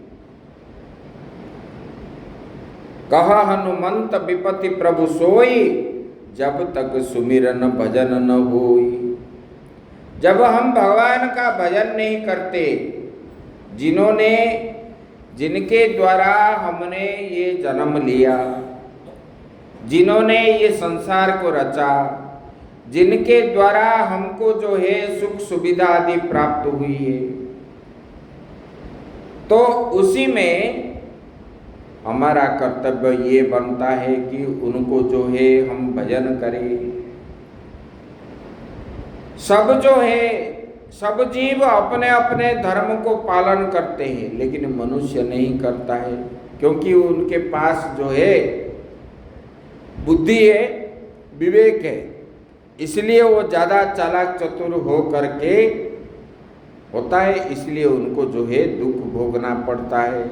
A: कहा हनुमंत विपति प्रभु सोई, जब तक सुमिरन भजन न होई। जब हम भगवान का भजन नहीं करते, जिनके द्वारा हमने ये जन्म लिया, जिन्होंने ये संसार को रचा, जिनके द्वारा हमको जो है सुख सुविधा आदि प्राप्त हुई है, तो उसी में हमारा कर्तव्य ये बनता है कि उनको जो है हम भजन करें। सब जो है, सब जीव अपने अपने धर्म को पालन करते हैं, लेकिन मनुष्य नहीं करता है, क्योंकि उनके पास जो है बुद्धि है, विवेक है, इसलिए वो ज़्यादा चालाक चतुर हो करके होता है, इसलिए उनको जो है दुख भोगना पड़ता है।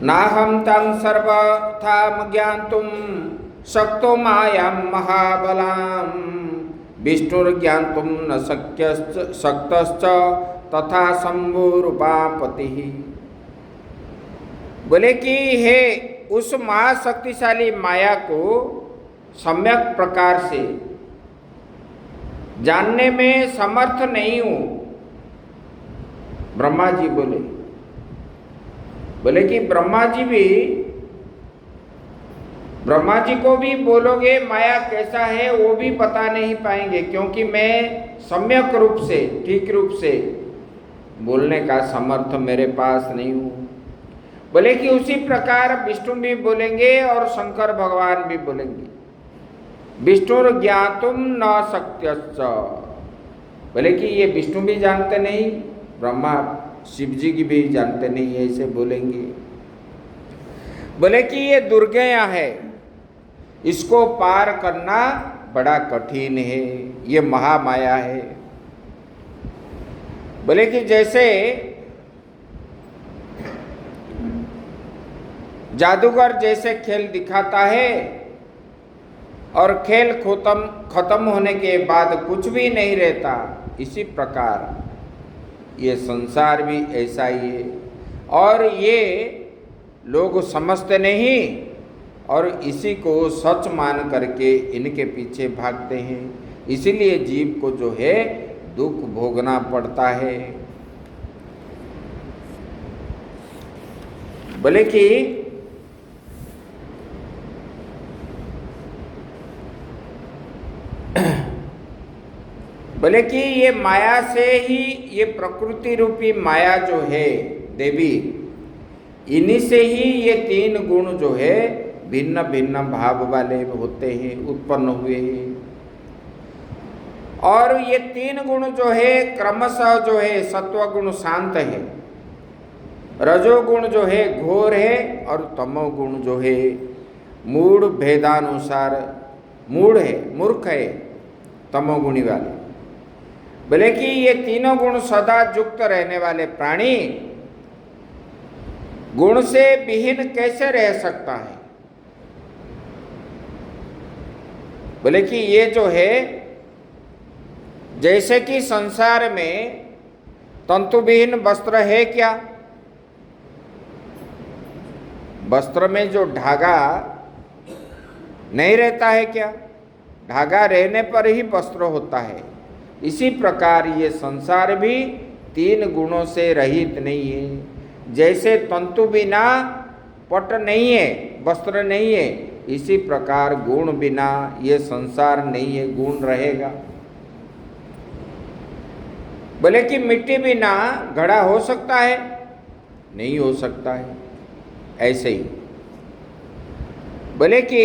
A: नाहं तं सर्वथा ज्ञातुं शक्तो मायां महाबलां, विष्णुर्ज्ञातुं न शक्तश्च तथा शंभुरुपापतिः। बोले कि हे, उस महाशक्तिशाली माया को सम्यक प्रकार से जानने में समर्थ नहीं हूं। ब्रह्मा जी बोले कि ब्रह्मा जी को भी बोलोगे माया कैसा है वो भी बता नहीं पाएंगे, क्योंकि मैं सम्यक रूप से, ठीक रूप से बोलने का समर्थ मेरे पास नहीं हूं। बोले कि उसी प्रकार विष्णु भी बोलेंगे और शंकर भगवान भी बोलेंगे, विष्णु ज्ञातुम न शक्यश्च। बोले कि ये विष्णु भी जानते नहीं, ब्रह्मा शिव जी की भी जानते नहीं, ऐसे बोलेंगे। बोले कि ये दुर्गया है, इसको पार करना बड़ा कठिन है, ये महामाया है। बोले कि जैसे जादूगर जैसे खेल दिखाता है और खेल खत्म होने के बाद कुछ भी नहीं रहता, इसी प्रकार ये संसार भी ऐसा ही है। और ये लोग समझते नहीं और इसी को सच मान करके इनके पीछे भागते हैं, इसीलिए जीव को जो है दुख भोगना पड़ता है। बोले कि ये माया से ही, ये प्रकृति रूपी माया जो है देवी, इन्हीं से ही ये तीन गुण जो है भिन्न भिन्न भाव वाले होते हैं, उत्पन्न हुए हैं। और ये तीन गुण जो है क्रमशः जो है सत्वगुण शांत है, रजोगुण जो है घोर है, और तमोगुण जो है मूढ़ भेदानुसार मूढ़ है, मूर्ख है, तमोगुणी वाले। बोले कि ये तीनों गुण सदा युक्त रहने वाले प्राणी गुण से विहीन कैसे रह सकता है। बोले कि ये जो है जैसे कि संसार में तंतुविहीन वस्त्र है क्या, वस्त्र में जो धागा नहीं रहता है क्या, धागा रहने पर ही वस्त्र होता है, इसी प्रकार ये संसार भी तीन गुणों से रहित नहीं है। जैसे तंतु बिना पट नहीं है, वस्त्र नहीं है, इसी प्रकार गुण बिना ये संसार नहीं है, गुण रहेगा। बोले कि मिट्टी बिना घड़ा हो सकता है, नहीं हो सकता है, ऐसे ही। बोले कि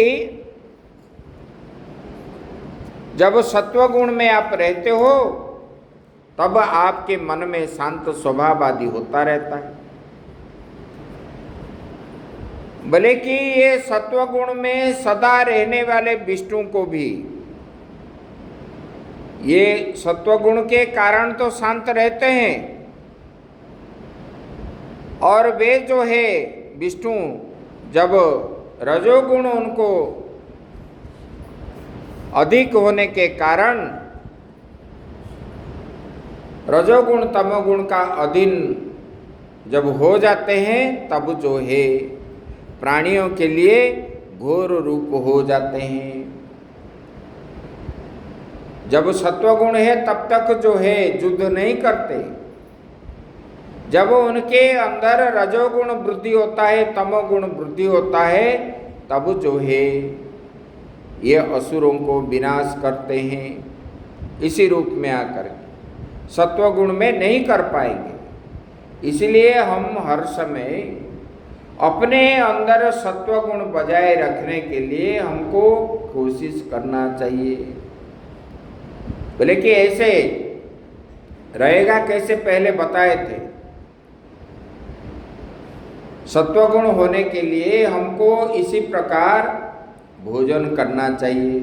A: जब सत्व गुण में आप रहते हो तब आपके मन में शांत स्वभाव आदि होता रहता है। भले कि ये सत्व गुण में सदा रहने वाले विष्णु को भी ये सत्व गुण के कारण तो शांत रहते हैं, और वे जो है विष्णु जब रजोगुण उनको अधिक होने के कारण रजोगुण तमोगुण का अधीन जब हो जाते हैं तब जो है प्राणियों के लिए घोर रूप हो जाते हैं। जब सत्वगुण है तब तक जो है युद्ध नहीं करते, जब उनके अंदर रजोगुण वृद्धि होता है तमोगुण वृद्धि होता है तब जो है ये असुरों को विनाश करते हैं। इसी रूप में आकर सत्वगुण में नहीं कर पाएंगे। इसलिए हम हर समय अपने अंदर सत्वगुण बजाय रखने के लिए हमको कोशिश करना चाहिए। बोले कि ऐसे रहेगा कैसे, पहले बताए थे। सत्वगुण होने के लिए हमको इसी प्रकार भोजन करना चाहिए।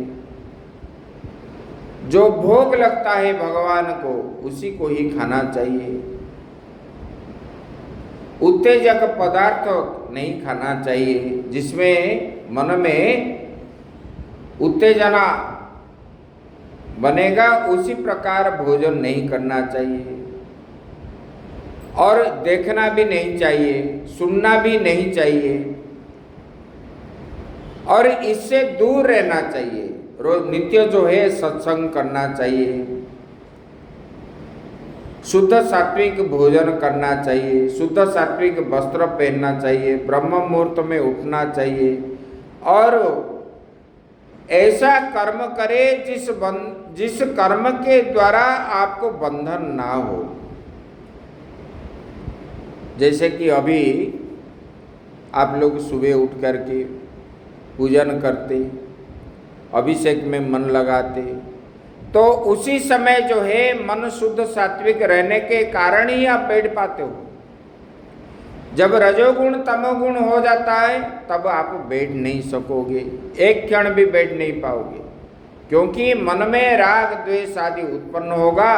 A: जो भोग लगता है भगवान को उसी को ही खाना चाहिए। उत्तेजक पदार्थ नहीं खाना चाहिए, जिसमें मन में उत्तेजना बनेगा उसी प्रकार भोजन नहीं करना चाहिए। और देखना भी नहीं चाहिए, सुनना भी नहीं चाहिए, और इससे दूर रहना चाहिए। रोज नित्य जो है सत्संग करना चाहिए, शुद्ध सात्विक भोजन करना चाहिए, शुद्ध सात्विक वस्त्र पहनना चाहिए, ब्रह्म मुहूर्त में उठना चाहिए, और ऐसा कर्म करे जिस कर्म के द्वारा आपको बंधन ना हो। जैसे कि अभी आप लोग सुबह उठ करके पूजन करते, अभिषेक में मन लगाते, तो उसी समय जो है मन शुद्ध सात्विक रहने के कारण ही आप बैठ पाते हो। जब रजोगुण तमोगुण हो जाता है तब आप बैठ नहीं सकोगे, एक क्षण भी बैठ नहीं पाओगे, क्योंकि मन में राग द्वेष आदि उत्पन्न होगा।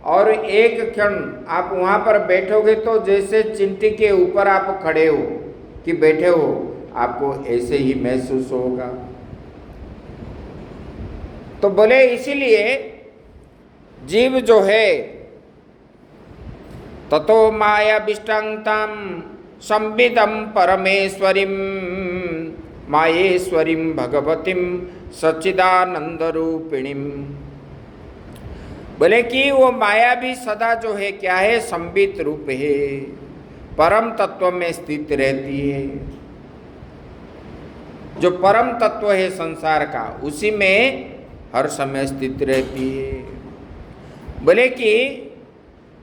A: और एक क्षण आप वहाँ पर बैठोगे तो जैसे चिंटी के ऊपर आप खड़े हो कि बैठे हो, आपको ऐसे ही महसूस होगा। तो बोले इसीलिए जीव जो है ततो मायाभिष्टांतां संविदं परमेश्वरीं मायेश्वरीं भगवतीं सच्चिदानंद रूपिणीं। बोले कि वो माया भी सदा जो है क्या है, संबित रूप है, परम तत्व में स्थित रहती है। जो परम तत्व है संसार का उसी में हर समय स्थित रहती है। बोले कि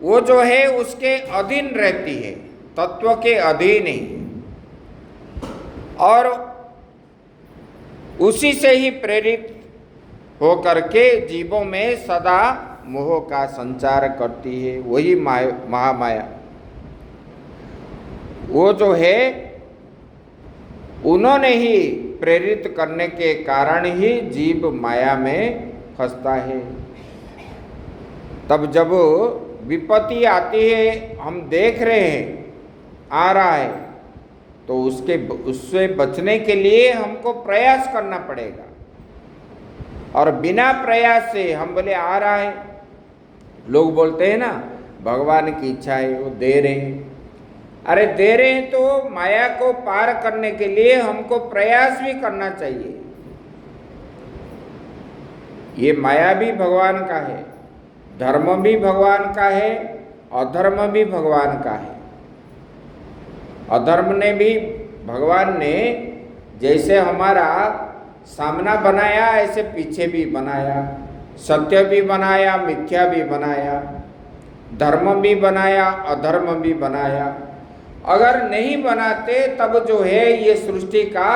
A: वो जो है उसके अधीन रहती है, तत्व के अधीन ही, और उसी से ही प्रेरित होकर के जीवों में सदा मोह का संचार करती है। वही महामाया, वो जो है उन्होंने ही प्रेरित करने के कारण ही जीव माया में फंसता है। तब जब विपत्ति आती है, हम देख रहे हैं आ रहा है, तो उससे बचने के लिए हमको प्रयास करना पड़ेगा। और बिना प्रयास से हम बोले आ रहा है, लोग बोलते हैं ना भगवान की इच्छा है वो दे रहे हैं। अरे दे रहे हैं तो माया को पार करने के लिए हमको प्रयास भी करना चाहिए। ये माया भी भगवान का है, धर्म भी भगवान का है, अधर्म भी भगवान का है। अधर्म ने भी भगवान ने जैसे हमारा सामना बनाया ऐसे पीछे भी बनाया, सत्य भी बनाया, मिथ्या भी बनाया, धर्म भी बनाया, अधर्म भी बनाया। अगर नहीं बनाते तब जो है ये सृष्टि का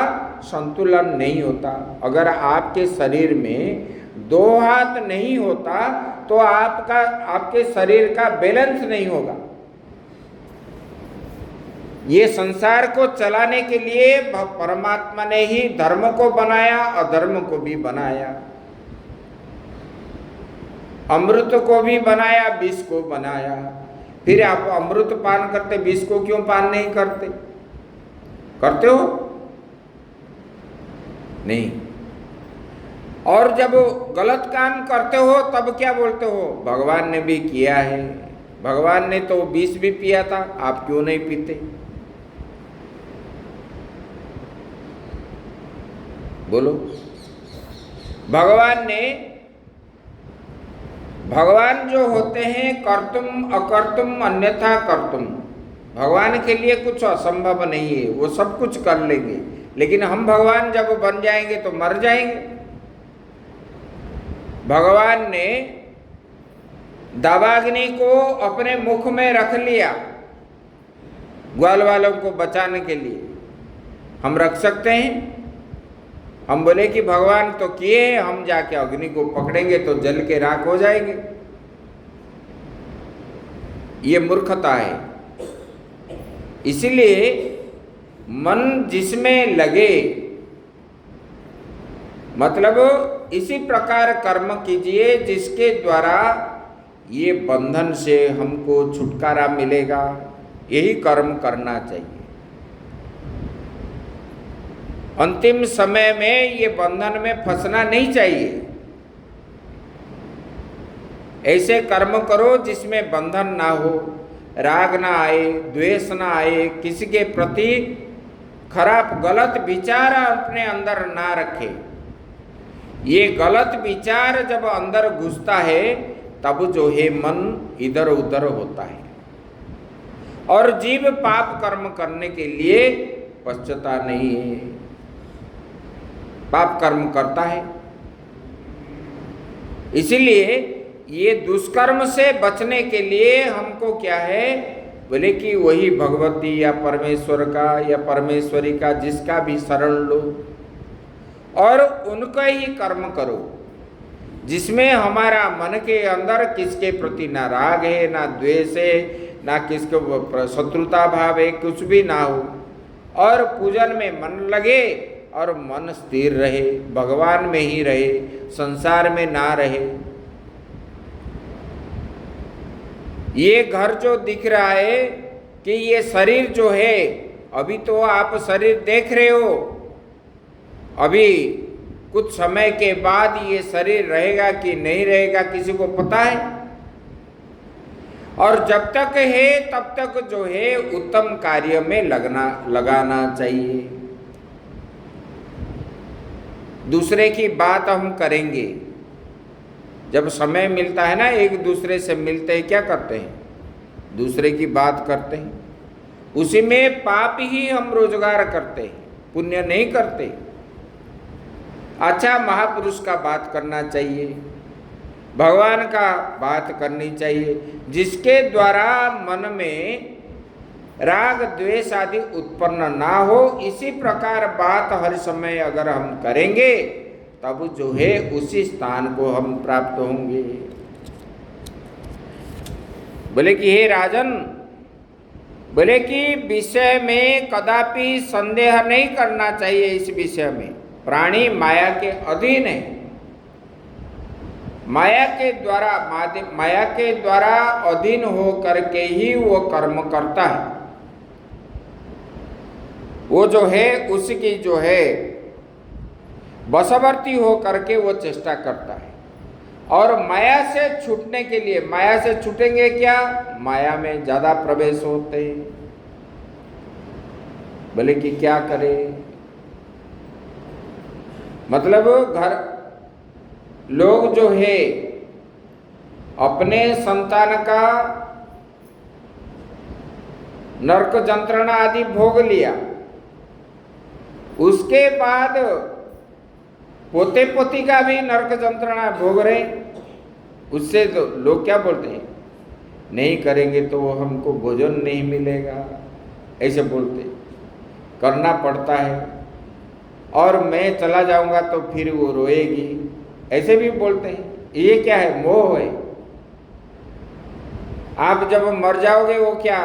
A: संतुलन नहीं होता। अगर आपके शरीर में दो हाथ नहीं होता तो आपके शरीर का बैलेंस नहीं होगा। ये संसार को चलाने के लिए परमात्मा ने ही धर्म को बनाया, अधर्म को भी बनाया, अमृत को भी बनाया, विष को बनाया। फिर आप अमृत पान करते, विष को क्यों पान नहीं करते? करते हो? नहीं। और जब गलत काम करते हो तब क्या बोलते हो? भगवान ने भी किया है, भगवान ने तो विष भी पिया था, आप क्यों नहीं पीते? बोलो। भगवान जो होते हैं कर्तुम अकर्तुम अन्यथा कर्तुम, भगवान के लिए कुछ असंभव नहीं है, वो सब कुछ कर लेंगे। लेकिन हम भगवान जब बन जाएंगे तो मर जाएंगे। भगवान ने दावाग्नि को अपने मुख में रख लिया ग्वाल वालों को बचाने के लिए। हम रख सकते हैं? हम बोले कि भगवान तो किए, हम जाके अग्नि को पकड़ेंगे तो जल के राख हो जाएंगे। ये मूर्खता है। इसलिए मन जिसमें लगे, मतलब इसी प्रकार कर्म कीजिए जिसके द्वारा ये बंधन से हमको छुटकारा मिलेगा। यही कर्म करना चाहिए। अंतिम समय में ये बंधन में फंसना नहीं चाहिए। ऐसे कर्म करो जिसमें बंधन ना हो, राग ना आए, द्वेष ना आए, किसी के प्रति खराब गलत विचार अपने अंदर ना रखे। ये गलत विचार जब अंदर घुसता है तब जो है मन इधर उधर होता है और जीव पाप कर्म करने के लिए पश्चाता नहीं है, पाप कर्म करता है। इसीलिए ये दुष्कर्म से बचने के लिए हमको क्या है, बोले कि वही भगवती या परमेश्वर का या परमेश्वरी का जिसका भी शरण लो और उनका ही कर्म करो, जिसमें हमारा मन के अंदर किसके प्रति ना राग है, ना द्वेष है, ना किसको शत्रुता भाव है, कुछ भी ना हो, और पूजन में मन लगे और मन स्थिर रहे, भगवान में ही रहे, संसार में ना रहे। ये घर जो दिख रहा है कि ये शरीर जो है, अभी तो आप शरीर देख रहे हो, अभी कुछ समय के बाद ये शरीर रहेगा कि नहीं रहेगा किसी को पता है। और जब तक है तब तक जो है उत्तम कार्य में लगाना चाहिए। दूसरे की बात हम करेंगे, जब समय मिलता है ना, एक दूसरे से मिलते हैं, क्या करते हैं? दूसरे की बात करते हैं। उसी में पाप ही हम रोजगार करते हैं, पुण्य नहीं करते। अच्छा महापुरुष का बात करना चाहिए, भगवान का बात करनी चाहिए, जिसके द्वारा मन में राग द्वेष आदि उत्पन्न ना हो। इसी प्रकार बात हर समय अगर हम करेंगे तब जो है उसी स्थान को हम प्राप्त होंगे। बोले कि हे राजन, बोले कि विषय में कदापि संदेह नहीं करना चाहिए। इस विषय में प्राणी माया के अधीन है, माया के द्वारा अधीन हो करके ही वो कर्म करता है। वो जो है उसकी जो है वशवर्ती हो करके वो चेष्टा करता है। और माया से छूटने के लिए, माया से छूटेंगे क्या? माया में ज्यादा प्रवेश होते हैं। बोले कि क्या करे? मतलब लोग जो है अपने संतान का नरक यंत्रणा आदि भोग लिया, उसके बाद पोते पोती का भी नरक यंत्रणा भोग रहे। उससे तो लोग क्या बोलते हैं, नहीं करेंगे तो वो हमको भोजन नहीं मिलेगा, ऐसे बोलते। करना पड़ता है, और मैं चला जाऊंगा तो फिर वो रोएगी, ऐसे भी बोलते हैं। ये क्या है? मोह है। आप जब मर जाओगे वो क्या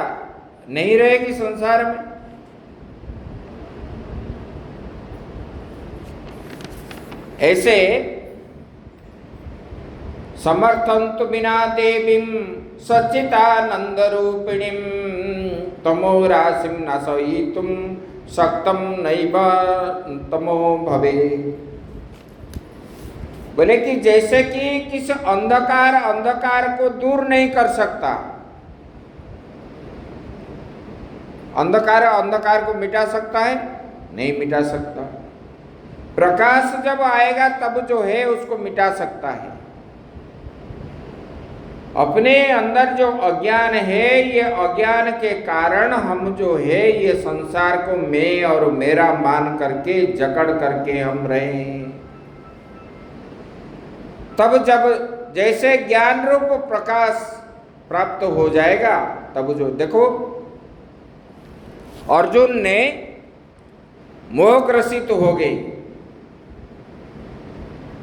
A: नहीं रहेगी संसार में? ऐसे समर्थंतु बिना देवीं सच्चिदानंद रूपिणीं तमो राशिं नाशयितुं शक्तं नैव तमो भवे। बोले कि जैसे कि किस अंधकार को दूर नहीं कर सकता, अंधकार को मिटा सकता है? नहीं मिटा सकता। प्रकाश जब आएगा तब जो है उसको मिटा सकता है। अपने अंदर जो अज्ञान है, ये अज्ञान के कारण हम जो है ये संसार को मैं और मेरा मान करके जकड़ करके हम रहे हैं। तब जब जैसे ज्ञान रूप प्रकाश प्राप्त हो जाएगा तब जो देखो अर्जुन ने मोहग्रसित हो गए।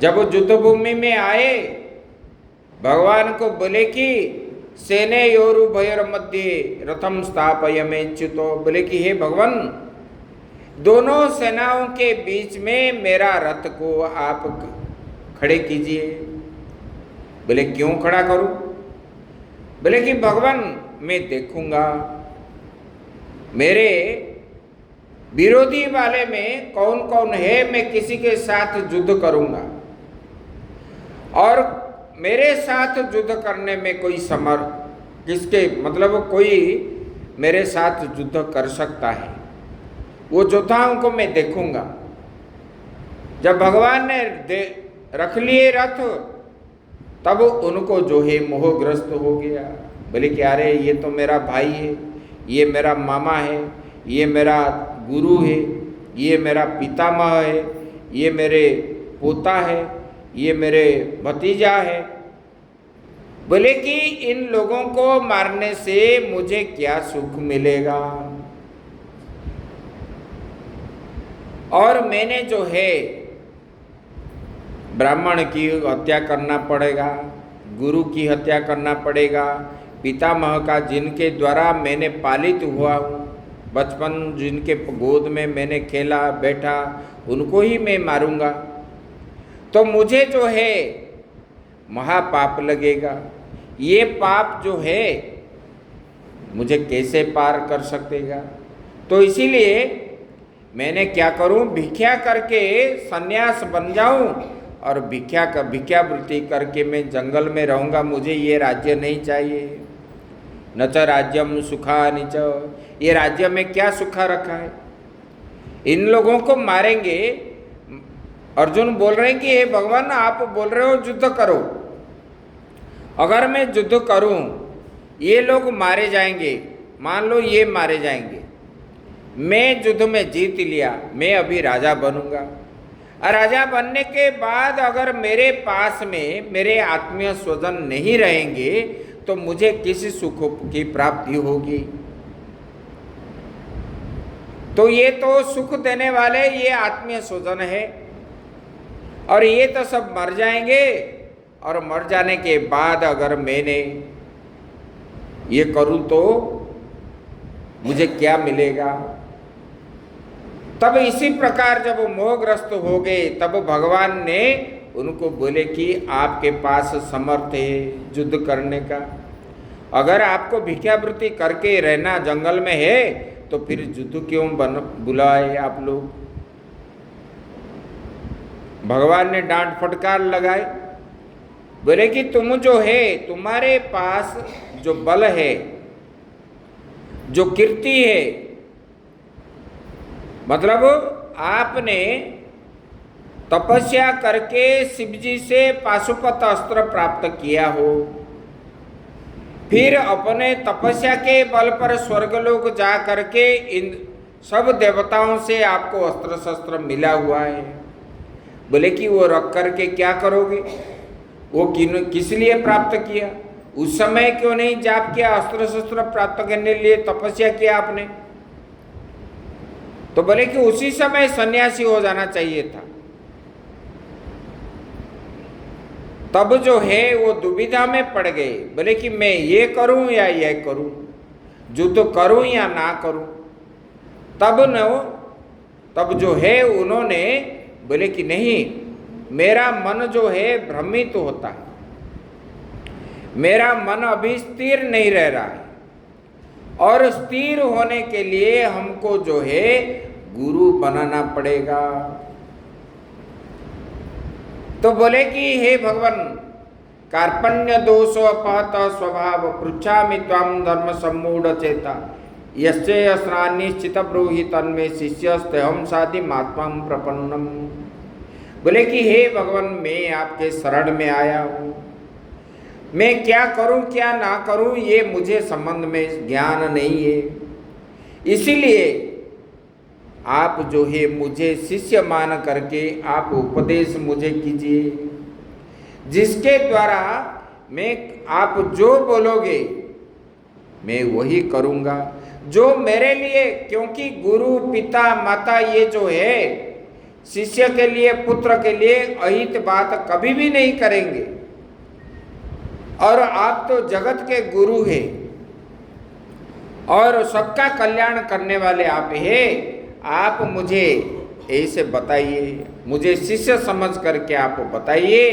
A: जब वो युद्ध भूमि में आए भगवान को बोले कि सेनयोरुभयोर मध्य रथम स्थापयाम्यच्युतो, बोले कि हे भगवान दोनों सेनाओं के बीच में मेरा रथ को आप खड़े कीजिए। बोले क्यों खड़ा करूं? बोले कि भगवान मैं देखूंगा मेरे विरोधी वाले में कौन कौन है, मैं किसी के साथ युद्ध करूंगा और मेरे साथ युद्ध करने में कोई किसके मतलब कोई मेरे साथ युद्ध कर सकता है, वो योद्धाओं को मैं देखूंगा। जब भगवान ने रख लिए रथ तब उनको जो है मोहग्रस्त हो गया। बोले कि अरे ये तो मेरा भाई है, ये मेरा मामा है, ये मेरा गुरु है, ये मेरा पितामह है, ये मेरे पोता है, ये मेरे भतीजा है। बोले कि इन लोगों को मारने से मुझे क्या सुख मिलेगा, और मैंने जो है ब्राह्मण की हत्या करना पड़ेगा, गुरु की हत्या करना पड़ेगा, पितामह का जिनके द्वारा मैंने पालित हुआ हूँ, बचपन जिनके गोद में मैंने खेला बैठा, उनको ही मैं मारूंगा तो मुझे जो है महापाप लगेगा। ये पाप जो है मुझे कैसे पार कर सकेगा? तो इसीलिए मैंने क्या करूं, भिक्षा करके सन्यास बन जाऊं और भिक्षावृत्ति करके मैं जंगल में रहूंगा। मुझे ये राज्य नहीं चाहिए। न च राज्यम सुखानि च, ये राज्य में क्या सुखा रखा है? इन लोगों को मारेंगे। अर्जुन बोल रहे हैं कि हे भगवान आप बोल रहे हो युद्ध करो, अगर मैं युद्ध करूं ये लोग मारे जाएंगे, मान लो ये मारे जाएंगे, मैं युद्ध में जीत लिया, मैं अभी राजा बनूंगा और राजा बनने के बाद अगर मेरे पास में मेरे आत्मीय स्वजन नहीं रहेंगे तो मुझे किस सुख की प्राप्ति होगी? तो ये तो सुख देने वाले ये आत्मीय स्वजन है और ये तो सब मर जाएंगे, और मर जाने के बाद अगर मैंने ये करूं तो मुझे क्या मिलेगा? तब इसी प्रकार जब मोहग्रस्त हो गए तब भगवान ने उनको बोले कि आपके पास समर्थ है युद्ध करने का, अगर आपको भिक्षावृत्ति करके रहना जंगल में है तो फिर युद्ध क्यों बुलाए आप लोग? भगवान ने डांट फटकार लगाए। बोले कि तुम जो है तुम्हारे पास जो बल है, जो कीर्ति है, मतलब आपने तपस्या करके शिवजी से पाशुपत अस्त्र प्राप्त किया हो, फिर अपने तपस्या के बल पर स्वर्गलोक जा करके इन सब देवताओं से आपको अस्त्र शस्त्र मिला हुआ है। बोले कि वो रख करके क्या करोगे? वो किस लिए प्राप्त किया? उस समय क्यों नहीं जाप किया, अस्त्र शस्त्र प्राप्त करने लिए तपस्या किया आपने? तो बोले कि उसी समय सन्यासी हो जाना चाहिए था। तब जो है वो दुविधा में पड़ गए, बोले कि मैं ये करूं या ये करूं, युद्ध करूं या ना करूं। तब जो है उन्होंने बोले कि नहीं, मेरा मन जो है भ्रमित होता है, मेरा मन अभी स्थिर नहीं रह रहा है, और स्थिर होने के लिए हमको जो है गुरु बनाना पड़ेगा। तो बोले कि हे भगवान, कार्पण्य दोषो अपहत स्वभाव पृच्छामि त्वां धर्म सम्मूढ़ चेता यस्य स्नानिश्चित ब्रूहि तन्मे शिष्यस्तेहं साधि महात्मां प्रपन्नम। बोले कि हे भगवान, मैं आपके शरण में आया हूँ, मैं क्या करूं क्या ना करूं ये मुझे संबंध में ज्ञान नहीं है, इसीलिए आप जो है मुझे शिष्य मान करके आप उपदेश मुझे कीजिए, जिसके द्वारा मैं आप जो बोलोगे मैं वही करूँगा, जो मेरे लिए, क्योंकि गुरु पिता माता ये जो है शिष्य के लिए, पुत्र के लिए अहित बात कभी भी नहीं करेंगे, और आप तो जगत के गुरु हैं और सबका कल्याण करने वाले आप हैं। आप मुझे ऐसे बताइए, मुझे शिष्य समझ करके आप बताइए,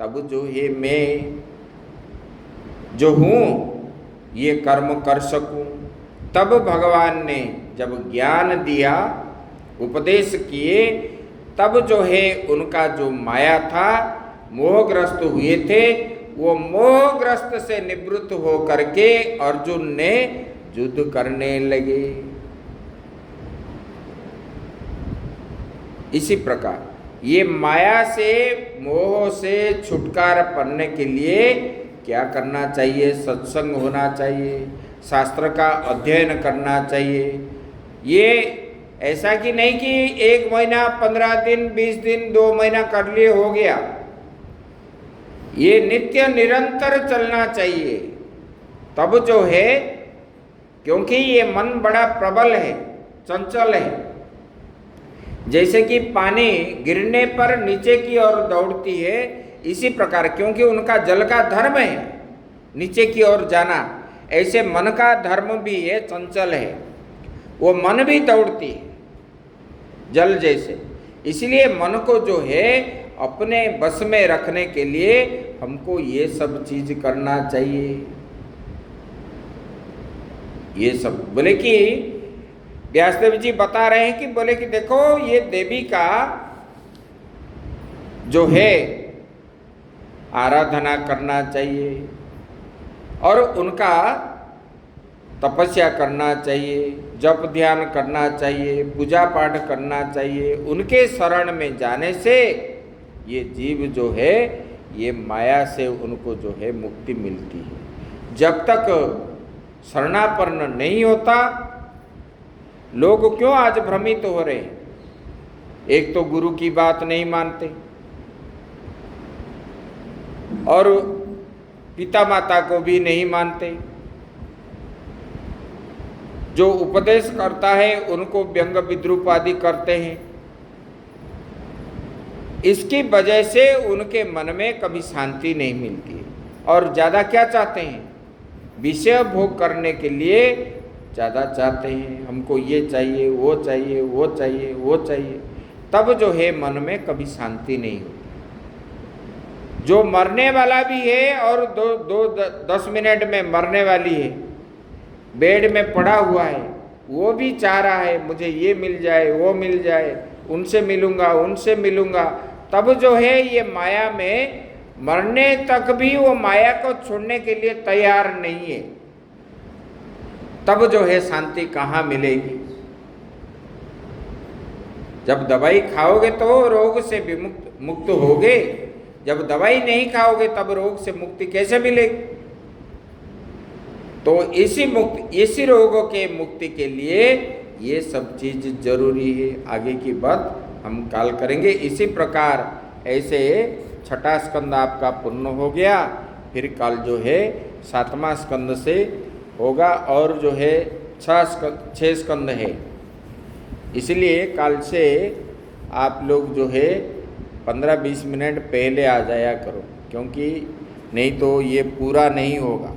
A: तब जो है मैं जो हूँ ये कर्म कर सकूँ। तब भगवान ने जब ज्ञान दिया, उपदेश किए, तब जो है उनका जो माया था, मोहग्रस्त हुए थे, वो मोहग्रस्त से निवृत्त हो करके अर्जुन ने युद्ध करने लगे। इसी प्रकार ये माया से, मोह से छुटकारा पाने के लिए क्या करना चाहिए? सत्संग होना चाहिए, शास्त्र का अध्ययन करना चाहिए। ये ऐसा कि नहीं कि 1 महीना, 15 दिन, 20 दिन, 2 महीना कर लिए हो गया। ये नित्य निरंतर चलना चाहिए। तब जो है, क्योंकि ये मन बड़ा प्रबल है, चंचल है, जैसे कि पानी गिरने पर नीचे की ओर दौड़ती है, इसी प्रकार क्योंकि उनका जल का धर्म है नीचे की ओर जाना, ऐसे मन का धर्म भी है, चंचल है, वो मन भी दौड़ती है जल जैसे। इसलिए मन को जो है अपने बस में रखने के लिए हमको ये सब चीज करना चाहिए। ये सब बोले कि व्यासदेव जी बता रहे हैं कि बोले कि देखो, ये देवी का जो है आराधना करना चाहिए और उनका तपस्या करना चाहिए, जप ध्यान करना चाहिए, पूजा पाठ करना चाहिए। उनके शरण में जाने से ये जीव जो है ये माया से उनको जो है मुक्ति मिलती है। जब तक शरणापन्न नहीं होता, लोग क्यों आज भ्रमित हो रहे हैं? एक तो गुरु की बात नहीं मानते और पिता माता को भी नहीं मानते, जो उपदेश करता है उनको व्यंग विद्रूप आदि करते हैं। इसकी वजह से उनके मन में कभी शांति नहीं मिलती है और ज़्यादा क्या चाहते हैं? विषय भोग करने के लिए ज़्यादा चाहते हैं, हमको ये चाहिए, वो चाहिए, वो चाहिए, वो चाहिए। तब जो है मन में कभी शांति नहीं होती। जो मरने वाला भी है और 10 मिनट में मरने वाली है, बेड में पड़ा हुआ है, वो भी चाह रहा है मुझे ये मिल जाए, वो मिल जाए, उनसे मिलूंगा, उनसे मिलूंगा। तब जो है ये माया में मरने तक भी वो माया को छोड़ने के लिए तैयार नहीं है। तब जो है शांति कहाँ मिलेगी? जब दवाई खाओगे तो रोग से मुक्त होगे, जब दवाई नहीं खाओगे तब रोग से मुक्ति कैसे मिलेगी? तो इसी रोगों के मुक्ति के लिए ये सब चीज जरूरी है। आगे की बात हम काल करेंगे। इसी प्रकार ऐसे 6ठा स्कंद आपका पूर्ण हो गया, फिर काल जो है 7वां स्कंद से होगा और जो है 6 स्कंद है। इसलिए काल से आप लोग जो है 15-20 मिनट पहले आ जाया करो, क्योंकि नहीं तो ये पूरा नहीं होगा।